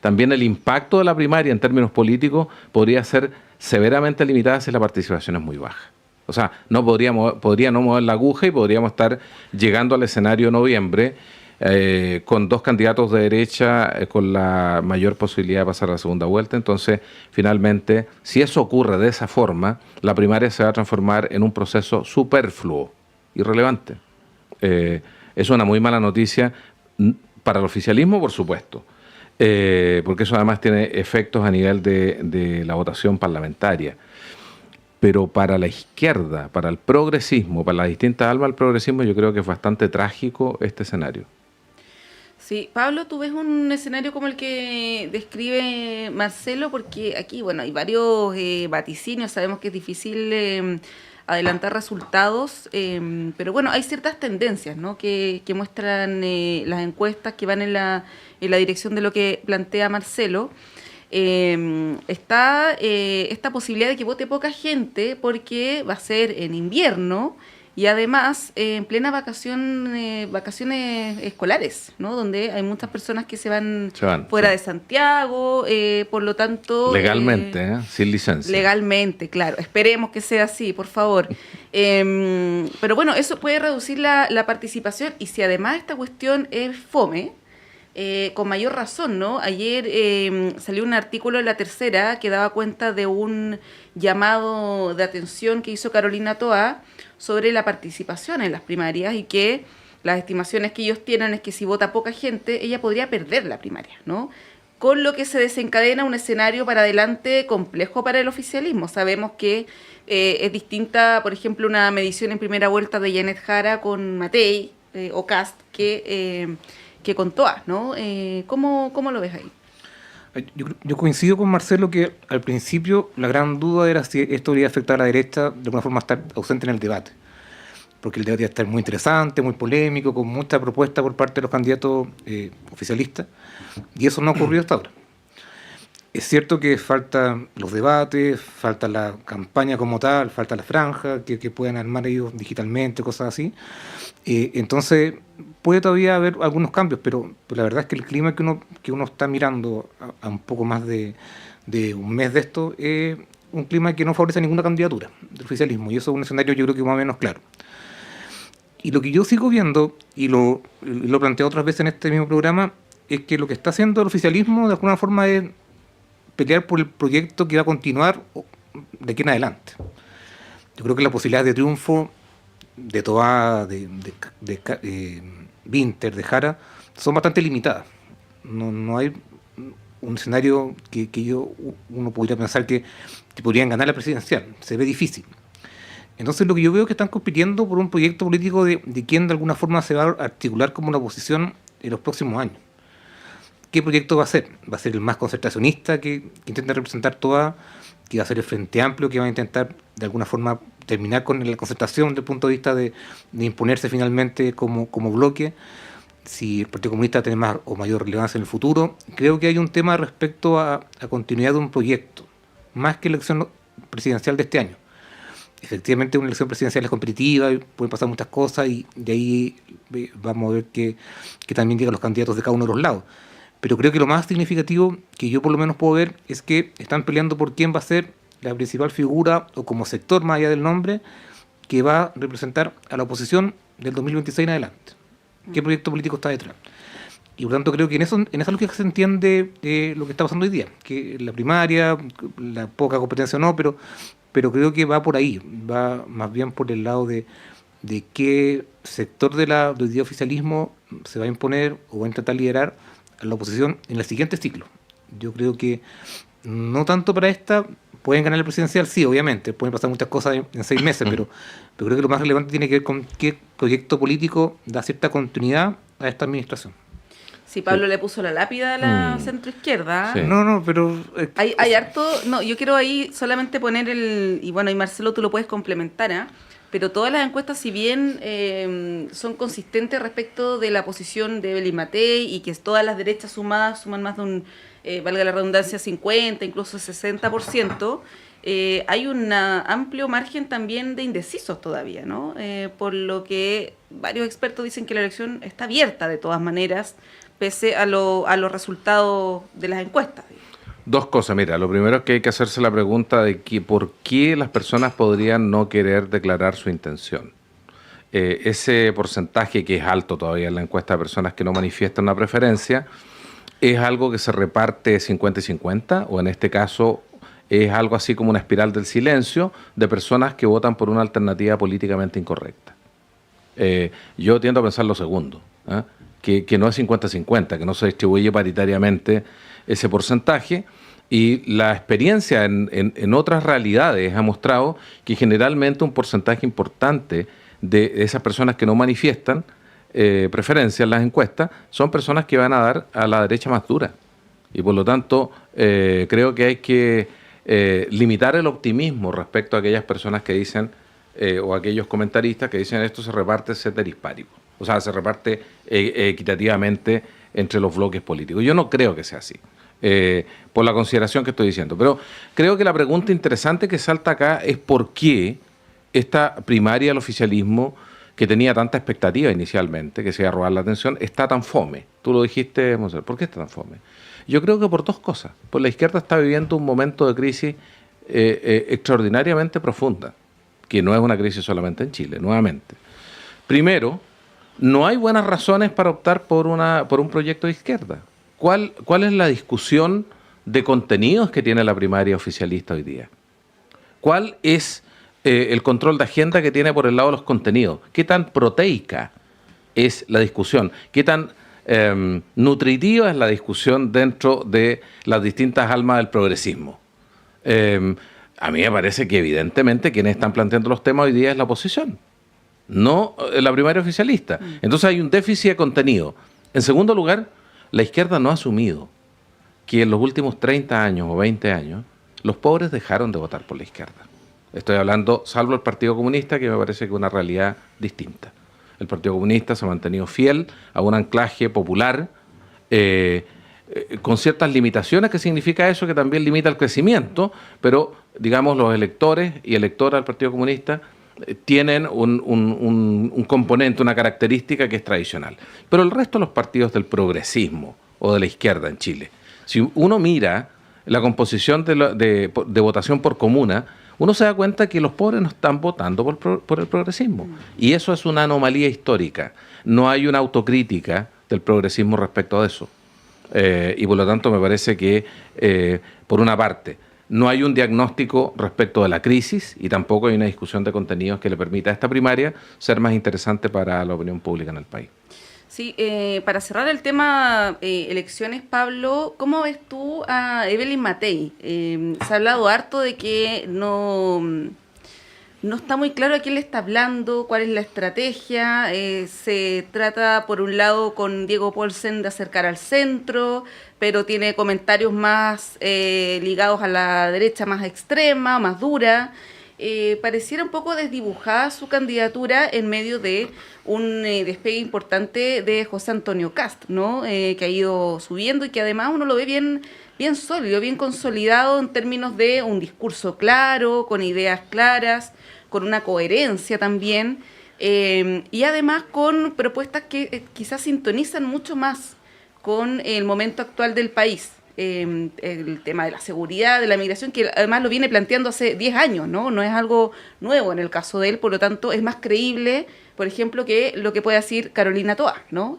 también el impacto de la primaria en términos políticos podría ser severamente limitada si la participación es muy baja. O sea, podría no mover la aguja y podríamos estar llegando al escenario de noviembre con 2 candidatos de derecha con la mayor posibilidad de pasar a la segunda vuelta. Entonces, finalmente, si eso ocurre de esa forma, la primaria se va a transformar en un proceso superfluo, irrelevante. Es una muy mala noticia para el oficialismo, por supuesto, porque eso además tiene efectos a nivel de la votación parlamentaria. Pero para la izquierda, para el progresismo, para las distintas almas del progresismo, yo creo que es bastante trágico este escenario. Sí, Pablo, ¿tú ves un escenario como el que describe Marcelo? Porque aquí, bueno, hay varios vaticinios, sabemos que es difícil adelantar resultados, pero bueno, hay ciertas tendencias, ¿no?, que muestran las encuestas que van en la dirección de lo que plantea Marcelo. Está esta posibilidad de que vote poca gente porque va a ser en invierno y además en plena vacaciones escolares, ¿no?, donde hay muchas personas que se van fuera de Santiago, por lo tanto... Legalmente, sin licencia. Legalmente, claro. Esperemos que sea así, por favor. Pero bueno, eso puede reducir la participación y si además esta cuestión es fome, con mayor razón, ¿no? Ayer salió un artículo en La Tercera que daba cuenta de un llamado de atención que hizo Carolina Toá sobre la participación en las primarias y que las estimaciones que ellos tienen es que si vota poca gente, ella podría perder la primaria, ¿no? Con lo que se desencadena un escenario para adelante complejo para el oficialismo. Sabemos que es distinta, por ejemplo, una medición en primera vuelta de Janet Jara con Matei o Kast que con Toá, ¿no? ¿Cómo lo ves ahí? Yo coincido con Marcelo que al principio la gran duda era si esto iba a afectar a la derecha de alguna forma estar ausente en el debate, porque el debate iba a estar muy interesante, muy polémico, con mucha propuesta por parte de los candidatos oficialistas, y eso no ha ocurrido hasta ahora. Es cierto que faltan los debates, falta la campaña como tal, falta la franja que puedan armar ellos digitalmente, cosas así. Entonces puede todavía haber algunos cambios, pero la verdad es que el clima que uno está mirando a un poco más de un mes de esto es un clima que no favorece ninguna candidatura del oficialismo, y eso es un escenario yo creo que más o menos claro. Y lo que yo sigo viendo, y lo he planteado otras veces en este mismo programa, es que lo que está haciendo el oficialismo de alguna forma es pelear por el proyecto que va a continuar de aquí en adelante. Yo creo que la posibilidad de triunfo de Toá, de Winter, de Jara, son bastante limitadas. No hay un escenario que uno podría pensar que podrían ganar la presidencial. Se ve difícil. Entonces lo que yo veo es que están compitiendo por un proyecto político de quien de alguna forma se va a articular como una oposición en los próximos años. ¿Qué proyecto va a ser? ¿Va a ser el más concertacionista que intenta representar Toá? ¿Que va a ser el Frente Amplio que va a intentar de alguna forma terminar con la concertación desde el punto de vista de imponerse finalmente como bloque? Si el Partido Comunista tiene más o mayor relevancia en el futuro. Creo que hay un tema respecto a continuidad de un proyecto, más que la elección presidencial de este año. Efectivamente, una elección presidencial es competitiva, y pueden pasar muchas cosas, y de ahí vamos a ver que también llegan los candidatos de cada uno de los lados. Pero creo que lo más significativo que yo por lo menos puedo ver es que están peleando por quién va a ser la principal figura, o como sector más allá del nombre, que va a representar a la oposición del 2026 en adelante. ¿Qué proyecto político está detrás? Y por tanto creo que en esa lógica se entiende lo que está pasando hoy día, que la primaria, la poca competencia no, pero creo que va por ahí, va más bien por el lado de qué sector del día oficialismo se va a imponer o va a intentar liderar a la oposición en el siguiente ciclo. Yo creo que no tanto para esta, pueden ganar el presidencial, sí, obviamente, pueden pasar muchas cosas en 6 meses, pero creo que lo más relevante tiene que ver con qué proyecto político da cierta continuidad a esta administración. Sí, Pablo le puso la lápida a la centroizquierda. Sí. No, pero... Hay harto... No, yo quiero ahí solamente poner y Marcelo, tú lo puedes complementar, ¿eh? Pero todas las encuestas, si bien son consistentes respecto de la posición de Evelyn Matei y que todas las derechas sumadas suman más de un, valga la redundancia, 50, incluso 60%, hay un amplio margen también de indecisos todavía, ¿no? Por lo que varios expertos dicen que la elección está abierta de todas maneras, pese a los resultados de las encuestas. Dos cosas, mira, lo primero es que hay que hacerse la pregunta de por qué las personas podrían no querer declarar su intención. Ese porcentaje, que es alto todavía en la encuesta de personas que no manifiestan una preferencia, ¿es algo que se reparte 50 y 50? O en este caso, ¿es algo así como una espiral del silencio de personas que votan por una alternativa políticamente incorrecta? Yo tiendo a pensar lo segundo, que no es 50-50, que no se distribuye paritariamente ese porcentaje, y la experiencia en otras realidades ha mostrado que generalmente un porcentaje importante de esas personas que no manifiestan preferencia en las encuestas son personas que van a dar a la derecha más dura, y por lo tanto creo que hay que limitar el optimismo respecto a aquellas personas que dicen o aquellos comentaristas que dicen esto se reparte ceteris paribus, o sea, se reparte equitativamente entre los bloques políticos. Yo no creo que sea así, por la consideración que estoy diciendo. Pero creo que la pregunta interesante que salta acá es por qué esta primaria del oficialismo, que tenía tanta expectativa inicialmente, que se iba a robar la atención, está tan fome. Tú lo dijiste, Monserrat. ¿Por qué está tan fome? Yo creo que por dos cosas. Pues la izquierda está viviendo un momento de crisis extraordinariamente profunda, que no es una crisis solamente en Chile, nuevamente. Primero, no hay buenas razones para optar por un proyecto de izquierda. ¿Cuál es la discusión de contenidos que tiene la primaria oficialista hoy día? ¿Cuál es el control de agenda que tiene por el lado de los contenidos? ¿Qué tan proteica es la discusión? ¿Qué tan nutritiva es la discusión dentro de las distintas almas del progresismo? A mí me parece que evidentemente quienes están planteando los temas hoy día es la oposición, no la primaria oficialista. Entonces hay un déficit de contenido. En segundo lugar, la izquierda no ha asumido que en los últimos 30 años o 20 años los pobres dejaron de votar por la izquierda. Estoy hablando, salvo el Partido Comunista, que me parece que es una realidad distinta. El Partido Comunista se ha mantenido fiel a un anclaje popular, con ciertas limitaciones, que significa eso, que también limita el crecimiento, pero, digamos, los electores y electoras del Partido Comunista tienen un componente, una característica que es tradicional. Pero el resto de los partidos del progresismo o de la izquierda en Chile, si uno mira la composición de votación por comuna, uno se da cuenta que los pobres no están votando por el progresismo. Y eso es una anomalía histórica. No hay una autocrítica del progresismo respecto a eso. Y por lo tanto me parece que, por una parte, no hay un diagnóstico respecto de la crisis y tampoco hay una discusión de contenidos que le permita a esta primaria ser más interesante para la opinión pública en el país. Sí, para cerrar el tema elecciones, Pablo, ¿cómo ves tú a Evelyn Matei? Se ha hablado harto de que no está muy claro a quién le está hablando, cuál es la estrategia. Se trata, por un lado, con Diego Paulsen de acercar al centro, pero tiene comentarios más ligados a la derecha más extrema, más dura. Pareciera un poco desdibujada su candidatura en medio de un despegue importante de José Antonio Kast, ¿no? Que ha ido subiendo y que además uno lo ve bien sólido, bien consolidado en términos de un discurso claro, con ideas claras, con una coherencia también, y además con propuestas que quizás sintonizan mucho más con el momento actual del país. El tema de la seguridad, de la migración, que además lo viene planteando hace 10 años, ¿no? No es algo nuevo en el caso de él, por lo tanto es más creíble, por ejemplo, que lo que puede decir Carolina Toá, ¿no?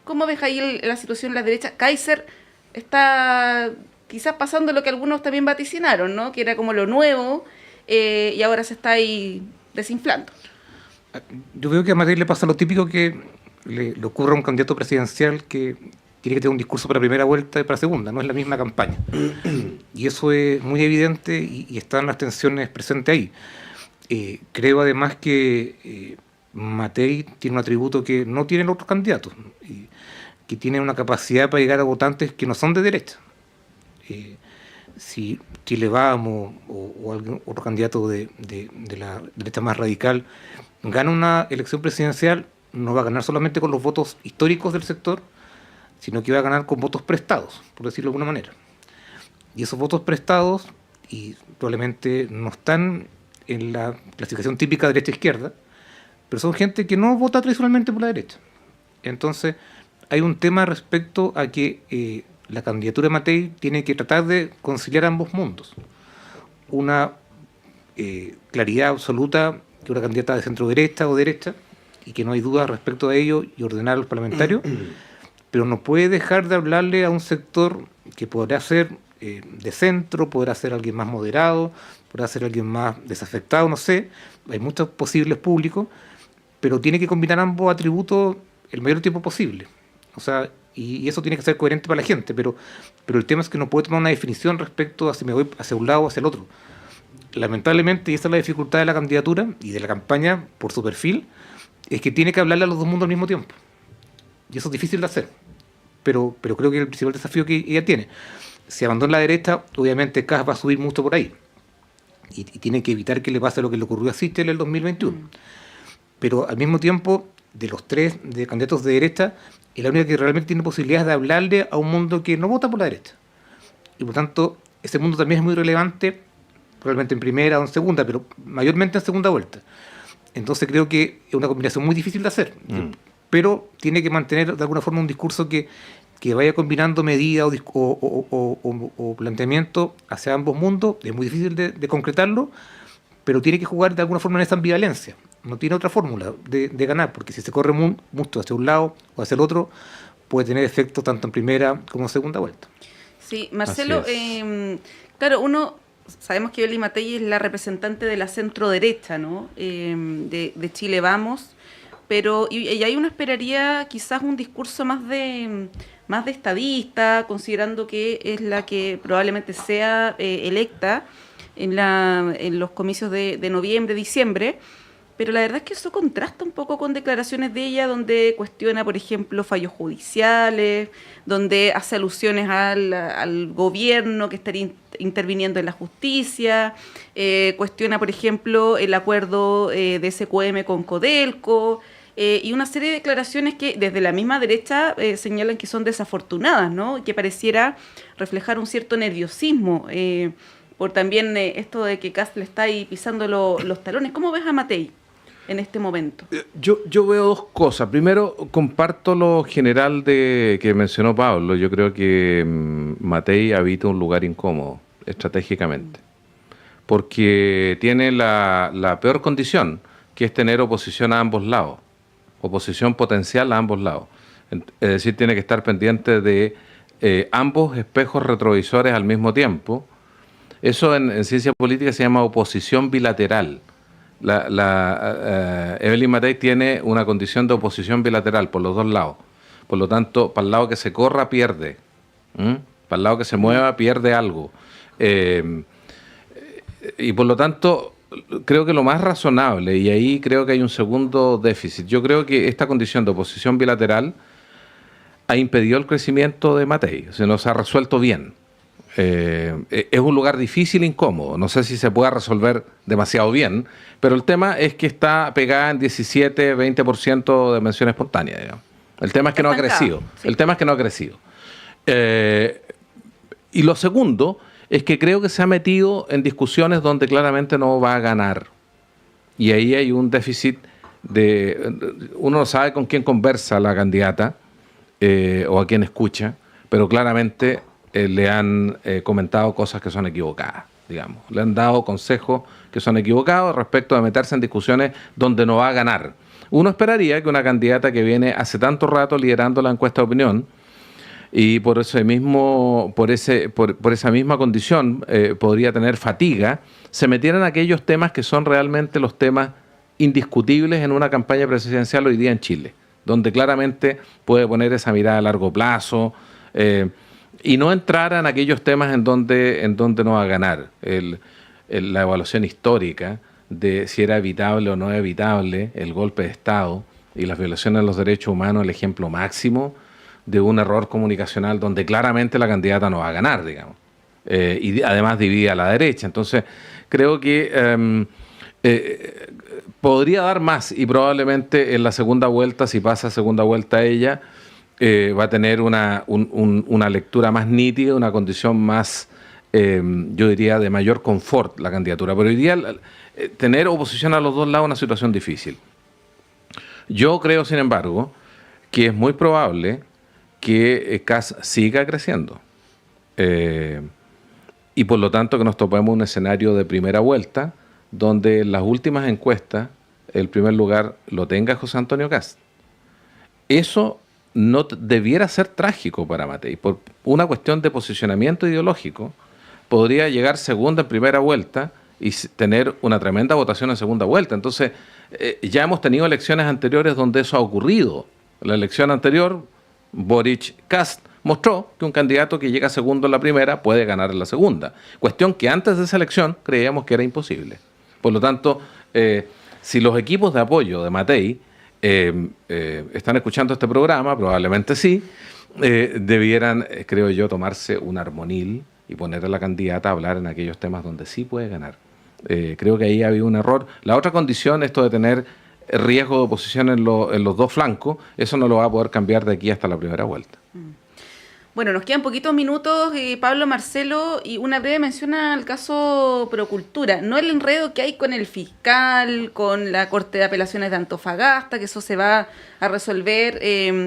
¿Cómo ves ahí la situación en la derecha? Kaiser está quizás pasando lo que algunos también vaticinaron, ¿no? Que era como lo nuevo, y ahora se está ahí desinflando. Yo veo que a Matei le pasa lo típico que le ocurre a un candidato presidencial que tiene que tener un discurso para primera vuelta y para segunda, no es la misma campaña. Y eso es muy evidente y están las tensiones presentes ahí. Creo además que Matei tiene un atributo que no tienen otros candidatos, que tiene una capacidad para llegar a votantes que no son de derecha. Si Chile Vamos o algún otro candidato de la derecha más radical gana una elección presidencial, no va a ganar solamente con los votos históricos del sector, sino que va a ganar con votos prestados, por decirlo de alguna manera. Y esos votos prestados, y probablemente no están en la clasificación típica derecha-izquierda, pero son gente que no vota tradicionalmente por la derecha. Entonces, hay un tema respecto a que la candidatura de Matei tiene que tratar de conciliar ambos mundos. Una claridad absoluta que una candidata de centro-derecha o derecha, y que no hay duda respecto a ello, y ordenar a los parlamentarios, pero no puede dejar de hablarle a un sector que podrá ser de centro, podrá ser alguien más moderado, podrá ser alguien más desafectado, no sé, hay muchos posibles públicos, pero tiene que combinar ambos atributos el mayor tiempo posible. O sea, y eso tiene que ser coherente para la gente, pero el tema es que no puede tomar una definición respecto a si me voy hacia un lado o hacia el otro. Lamentablemente, y esa es la dificultad de la candidatura y de la campaña por su perfil, es que tiene que hablarle a los dos mundos al mismo tiempo. Y eso es difícil de hacer, pero creo que es el principal desafío que ella tiene. Si abandona la derecha, obviamente Kast va a subir mucho por ahí. Y tiene que evitar que le pase lo que le ocurrió a Sichel en el 2021. Pero al mismo tiempo, de los tres de candidatos de derecha, es la única que realmente tiene posibilidades de hablarle a un mundo que no vota por la derecha. Y por tanto, ese mundo también es muy relevante, probablemente en primera o en segunda, pero mayormente en segunda vuelta. Entonces creo que es una combinación muy difícil de hacer. Pero tiene que mantener de alguna forma un discurso que vaya combinando medidas o planteamientos hacia ambos mundos. Es muy difícil de concretarlo, pero tiene que jugar de alguna forma en esa ambivalencia. no tiene otra fórmula de ganar, porque si se corre mucho hacia un lado o hacia el otro, puede tener efecto tanto en primera como en segunda vuelta. Sí, Marcelo, claro, sabemos que Evelyn Matei es la representante de la centro derecha, ¿no? De Chile Vamos, pero y ahí uno esperaría quizás un discurso más de estadista, considerando que es la que probablemente sea electa en los comicios de noviembre, diciembre. Pero la verdad es que eso contrasta un poco con declaraciones de ella donde cuestiona, por ejemplo, fallos judiciales, donde hace alusiones al gobierno que estaría interviniendo en la justicia, cuestiona, por ejemplo, el acuerdo de SQM con Codelco, y una serie de declaraciones que desde la misma derecha señalan que son desafortunadas, ¿no? Que pareciera reflejar un cierto nerviosismo por también esto de que Kast le está ahí pisando los talones. ¿Cómo ves a Matei en este momento? Yo veo dos cosas. Primero, comparto lo general que mencionó Pablo. Yo creo que Matei habita un lugar incómodo estratégicamente, porque tiene la peor condición, que es tener oposición a ambos lados, oposición potencial a ambos lados. Es decir, tiene que estar pendiente de ambos espejos retrovisores al mismo tiempo. Eso en ciencia política se llama oposición bilateral. Evelyn Matei tiene una condición de oposición bilateral por los dos lados. Por lo tanto, para el lado que se corra, pierde. Para el lado que se mueva, pierde algo. Y por lo tanto, creo que lo más razonable, y ahí creo que hay un segundo déficit, yo creo que esta condición de oposición bilateral ha impedido el crecimiento de Matei. O sea, no se ha resuelto bien. Es un lugar difícil e incómodo. No sé si se pueda resolver demasiado bien, pero el tema es que está pegada en 17-20% de mención espontánea, digamos. El tema es que no ha crecido. Sí. El tema es que no ha crecido. Y lo segundo es que creo que se ha metido en discusiones donde claramente no va a ganar. Y ahí hay un déficit uno no sabe con quién conversa la candidata o a quién escucha, pero claramente le han comentado cosas que son equivocadas, digamos. Le han dado consejos que son equivocados respecto a meterse en discusiones donde no va a ganar. Uno esperaría que una candidata que viene hace tanto rato liderando la encuesta de opinión y por esa misma condición podría tener fatiga, se metiera en aquellos temas que son realmente los temas indiscutibles en una campaña presidencial hoy día en Chile, donde claramente puede poner esa mirada a largo plazo, y no entrar en aquellos temas en donde no va a ganar. La evaluación histórica de si era evitable o no evitable el golpe de Estado y las violaciones de los derechos humanos, el ejemplo máximo de un error comunicacional donde claramente la candidata no va a ganar, digamos. Y además divide a la derecha. Entonces, creo que podría dar más y probablemente en la segunda vuelta, si pasa segunda vuelta ella, va a tener una lectura más nítida, una condición más, yo diría, de mayor confort la candidatura. Pero hoy día tener oposición a los dos lados es una situación difícil. Yo creo, sin embargo, que es muy probable que Kast siga creciendo. Y por lo tanto que nos topemos un escenario de primera vuelta, donde en las últimas encuestas el primer lugar lo tenga José Antonio Kast. Eso no debiera ser trágico para Matei. Por una cuestión de posicionamiento ideológico, podría llegar segunda en primera vuelta y tener una tremenda votación en segunda vuelta. Entonces, ya hemos tenido elecciones anteriores donde eso ha ocurrido. La elección anterior, Boric-Kast mostró que un candidato que llega segundo en la primera puede ganar en la segunda. Cuestión que antes de esa elección creíamos que era imposible. Por lo tanto, si los equipos de apoyo de Matei están escuchando este programa, probablemente sí, debieran, creo yo, tomarse un armonil y poner a la candidata a hablar en aquellos temas donde sí puede ganar. Creo que ahí ha habido un error. La otra condición, esto de tener riesgo de oposición en los dos flancos, eso no lo va a poder cambiar de aquí hasta la primera vuelta. Bueno, nos quedan poquitos minutos, Pablo, Marcelo, y una breve mención al caso Procultura. No el enredo que hay con el fiscal, con la Corte de Apelaciones de Antofagasta, que eso se va a resolver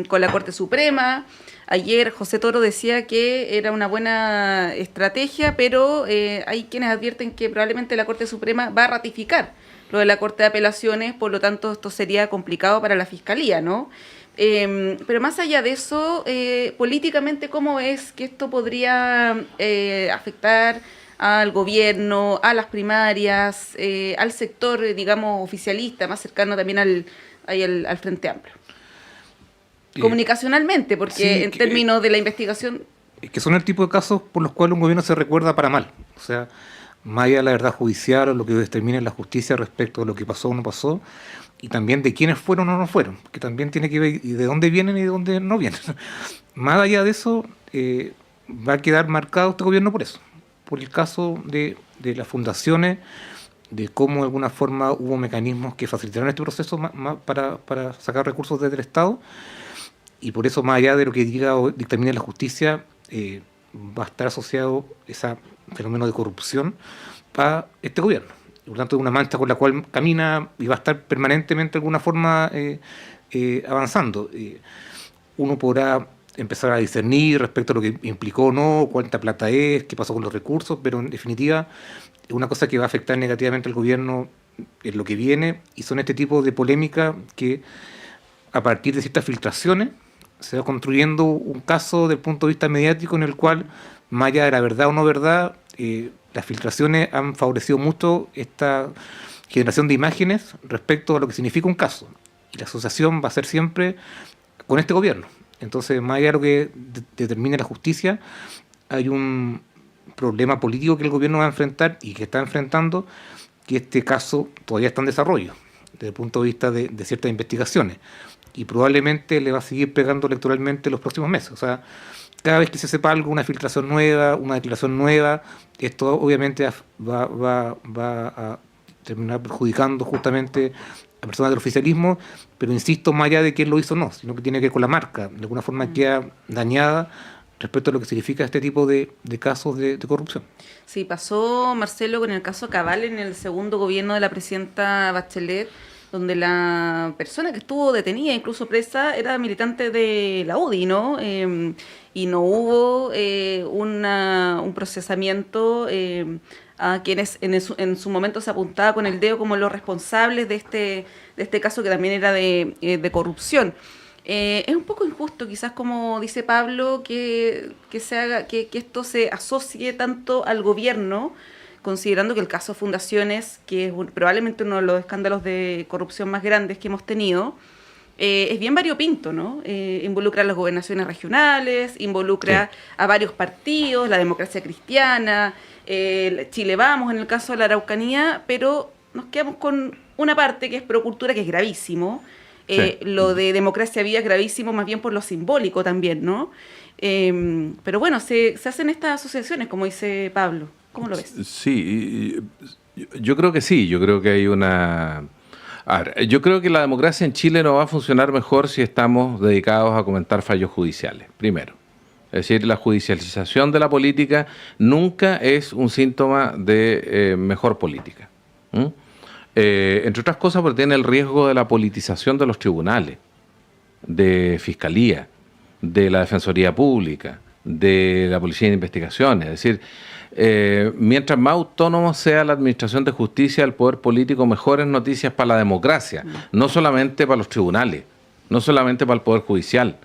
con la Corte Suprema. Ayer José Toro decía que era una buena estrategia, pero hay quienes advierten que probablemente la Corte Suprema va a ratificar lo de la Corte de Apelaciones, por lo tanto esto sería complicado para la Fiscalía, ¿no? Pero más allá de eso, políticamente, ¿cómo es que esto podría afectar al gobierno, a las primarias, al sector, digamos, oficialista, más cercano también al Frente Amplio? Comunicacionalmente, porque sí, en términos de la investigación... Que son el tipo de casos por los cuales un gobierno se recuerda para mal. O sea, más allá de la verdad judicial o lo que determine la justicia respecto a lo que pasó o no pasó, y también de quiénes fueron o no fueron, que también tiene que ver y de dónde vienen y de dónde no vienen. Más allá de eso, va a quedar marcado este gobierno por eso, por el caso de las fundaciones, de cómo de alguna forma hubo mecanismos que facilitaron este proceso para sacar recursos desde el Estado, y por eso, más allá de lo que diga o dictamine la justicia, va a estar asociado ese fenómeno de corrupción a este gobierno. Por lo tanto, es una mancha con la cual camina y va a estar permanentemente de alguna forma avanzando. Uno podrá empezar a discernir respecto a lo que implicó o no, cuánta plata es, qué pasó con los recursos, pero en definitiva es una cosa que va a afectar negativamente al gobierno en lo que viene, y son este tipo de polémica que a partir de ciertas filtraciones se va construyendo un caso desde el punto de vista mediático en el cual, más allá de la verdad o no verdad, las filtraciones han favorecido mucho esta generación de imágenes respecto a lo que significa un caso. Y la asociación va a ser siempre con este gobierno. Entonces, más allá de lo que determine la justicia, hay un problema político que el gobierno va a enfrentar y que está enfrentando, que este caso todavía está en desarrollo, desde el punto de vista de ciertas investigaciones. Y probablemente le va a seguir pegando electoralmente los próximos meses. O sea, cada vez que se sepa algo, una filtración nueva, una declaración nueva, esto obviamente va a terminar perjudicando justamente a personas del oficialismo, pero insisto, más allá de quién lo hizo o no, sino que tiene que ver con la marca. De alguna forma queda dañada respecto a lo que significa este tipo de casos de corrupción. Sí, pasó, Marcelo, con el caso Cabal en el segundo gobierno de la presidenta Bachelet, donde la persona que estuvo detenida, incluso presa, era militante de la UDI, ¿no? Y no hubo un procesamiento a quienes en su momento se apuntaba con el dedo como los responsables de este caso, que también era de corrupción. Es un poco injusto, quizás, como dice Pablo, que esto se asocie tanto al gobierno, considerando que el caso Fundaciones, que es probablemente uno de los escándalos de corrupción más grandes que hemos tenido, es bien variopinto, ¿no? Involucra a las gobernaciones regionales, involucra a varios partidos, la democracia cristiana, Chile Vamos en el caso de la Araucanía, pero nos quedamos con una parte que es Procultura, que es gravísimo. Lo de Democracia Viva es gravísimo, más bien por lo simbólico también, ¿no? Pero bueno, se hacen estas asociaciones, como dice Pablo. ¿Cómo lo ves? Sí, yo creo que sí, yo creo que hay una... A ver, yo creo que la democracia en Chile no va a funcionar mejor si estamos dedicados a comentar fallos judiciales, primero. Es decir, la judicialización de la política nunca es un síntoma de mejor política. Entre otras cosas porque tiene el riesgo de la politización de los tribunales, de Fiscalía, de la Defensoría Pública, de la Policía de Investigaciones. Es decir, mientras más autónomo sea la administración de justicia, el poder político, mejores noticias para la democracia, no solamente para los tribunales, no solamente para el poder judicial.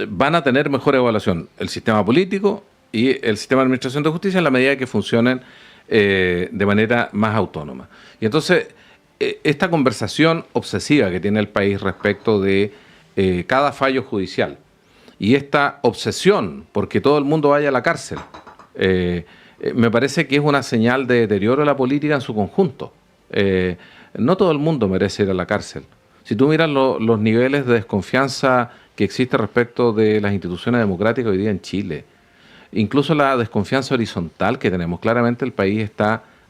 Van a tener mejor evaluación el sistema político y el sistema de administración de justicia en la medida que funcionen de manera más autónoma. Y entonces, esta conversación obsesiva que tiene el país respecto de cada fallo judicial, y esta obsesión porque todo el mundo vaya a la cárcel, me parece que es una señal de deterioro de la política en su conjunto. No todo el mundo merece ir a la cárcel. Si tú miras los niveles de desconfianza que existe respecto de las instituciones democráticas hoy día en Chile, incluso la desconfianza horizontal que tenemos, claramente el país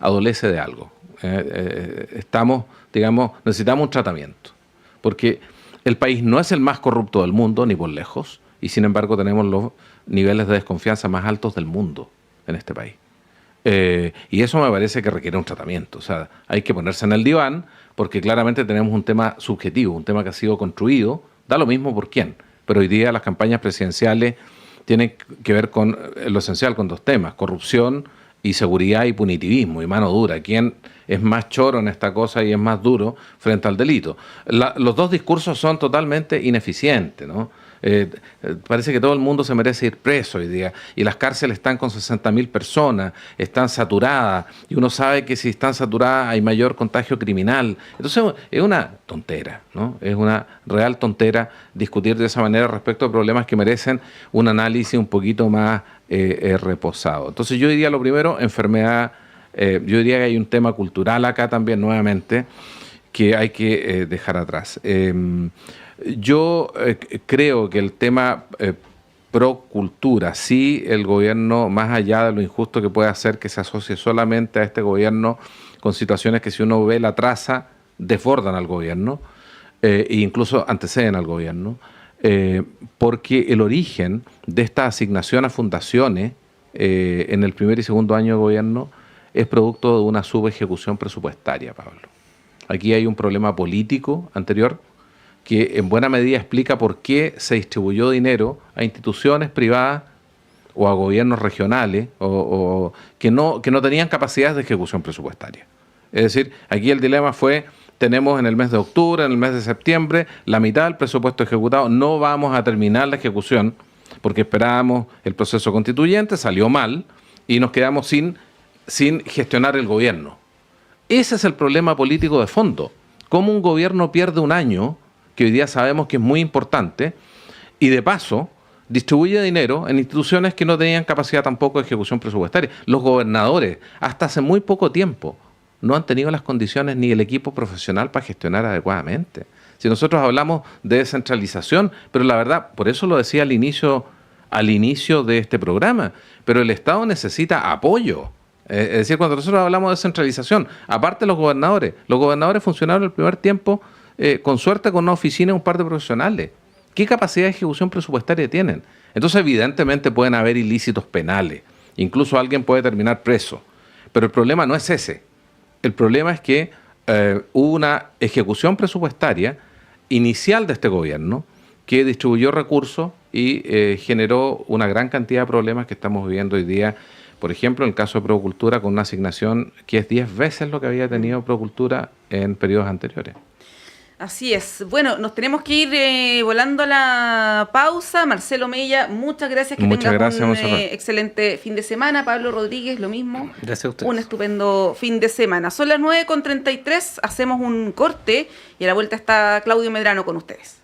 adolece de algo. Necesitamos un tratamiento, porque el país no es el más corrupto del mundo, ni por lejos, y sin embargo tenemos los niveles de desconfianza más altos del mundo en este país. Y eso me parece que requiere un tratamiento. O sea, hay que ponerse en el diván, porque claramente tenemos un tema subjetivo, un tema que ha sido construido, da lo mismo por quién, pero hoy día las campañas presidenciales tienen que ver con lo esencial, con dos temas: corrupción y seguridad y punitivismo y mano dura. ¿Quién es más choro en esta cosa y es más duro frente al delito? Los dos discursos son totalmente ineficientes, ¿no? Parece que todo el mundo se merece ir preso hoy día, y las cárceles están con 60.000 personas, están saturadas, y uno sabe que si están saturadas hay mayor contagio criminal. Entonces es una tontera, ¿no? Es una real tontera discutir de esa manera respecto a problemas que merecen un análisis un poquito más reposado. Entonces yo diría, lo primero, enfermedad. Yo diría que hay un tema cultural acá también, nuevamente, que hay que dejar atrás. Yo creo que el tema pro cultura, sí, el gobierno, más allá de lo injusto que puede hacer que se asocie solamente a este gobierno con situaciones que, si uno ve la traza, desbordan al gobierno e incluso anteceden al gobierno, porque el origen de esta asignación a fundaciones en el primer y segundo año de gobierno es producto de una subejecución presupuestaria, Pablo. Aquí hay un problema político anterior que en buena medida explica por qué se distribuyó dinero a instituciones privadas o a gobiernos regionales o que no tenían capacidades de ejecución presupuestaria. Es decir, aquí el dilema fue: tenemos en el mes de octubre, en el mes de septiembre, la mitad del presupuesto ejecutado, no vamos a terminar la ejecución porque esperábamos el proceso constituyente, salió mal y nos quedamos sin gestionar el gobierno. Ese es el problema político de fondo. ¿Cómo un gobierno pierde un año, que hoy día sabemos que es muy importante, y de paso distribuye dinero en instituciones que no tenían capacidad tampoco de ejecución presupuestaria? Los gobernadores, hasta hace muy poco tiempo, no han tenido las condiciones ni el equipo profesional para gestionar adecuadamente. Si nosotros hablamos de descentralización, pero la verdad, por eso lo decía al inicio de este programa, pero el Estado necesita apoyo. Es decir, cuando nosotros hablamos de descentralización, aparte de los gobernadores funcionaron el primer tiempo con suerte con una oficina y un par de profesionales. ¿Qué capacidad de ejecución presupuestaria tienen? Entonces, evidentemente pueden haber ilícitos penales, incluso alguien puede terminar preso, pero el problema no es ese. El problema es que hubo una ejecución presupuestaria inicial de este gobierno que distribuyó recursos y generó una gran cantidad de problemas que estamos viviendo hoy día. Por ejemplo, en el caso de Procultura, con una asignación que es 10 veces lo que había tenido Procultura en periodos anteriores. Así es. Bueno, nos tenemos que ir volando a la pausa. Marcelo Mella, muchas gracias. Muchas gracias, un excelente fin de semana. Pablo Rodríguez, lo mismo. Gracias a ustedes. Un estupendo fin de semana. Son las 9:33, hacemos un corte y a la vuelta está Claudio Medrano con ustedes.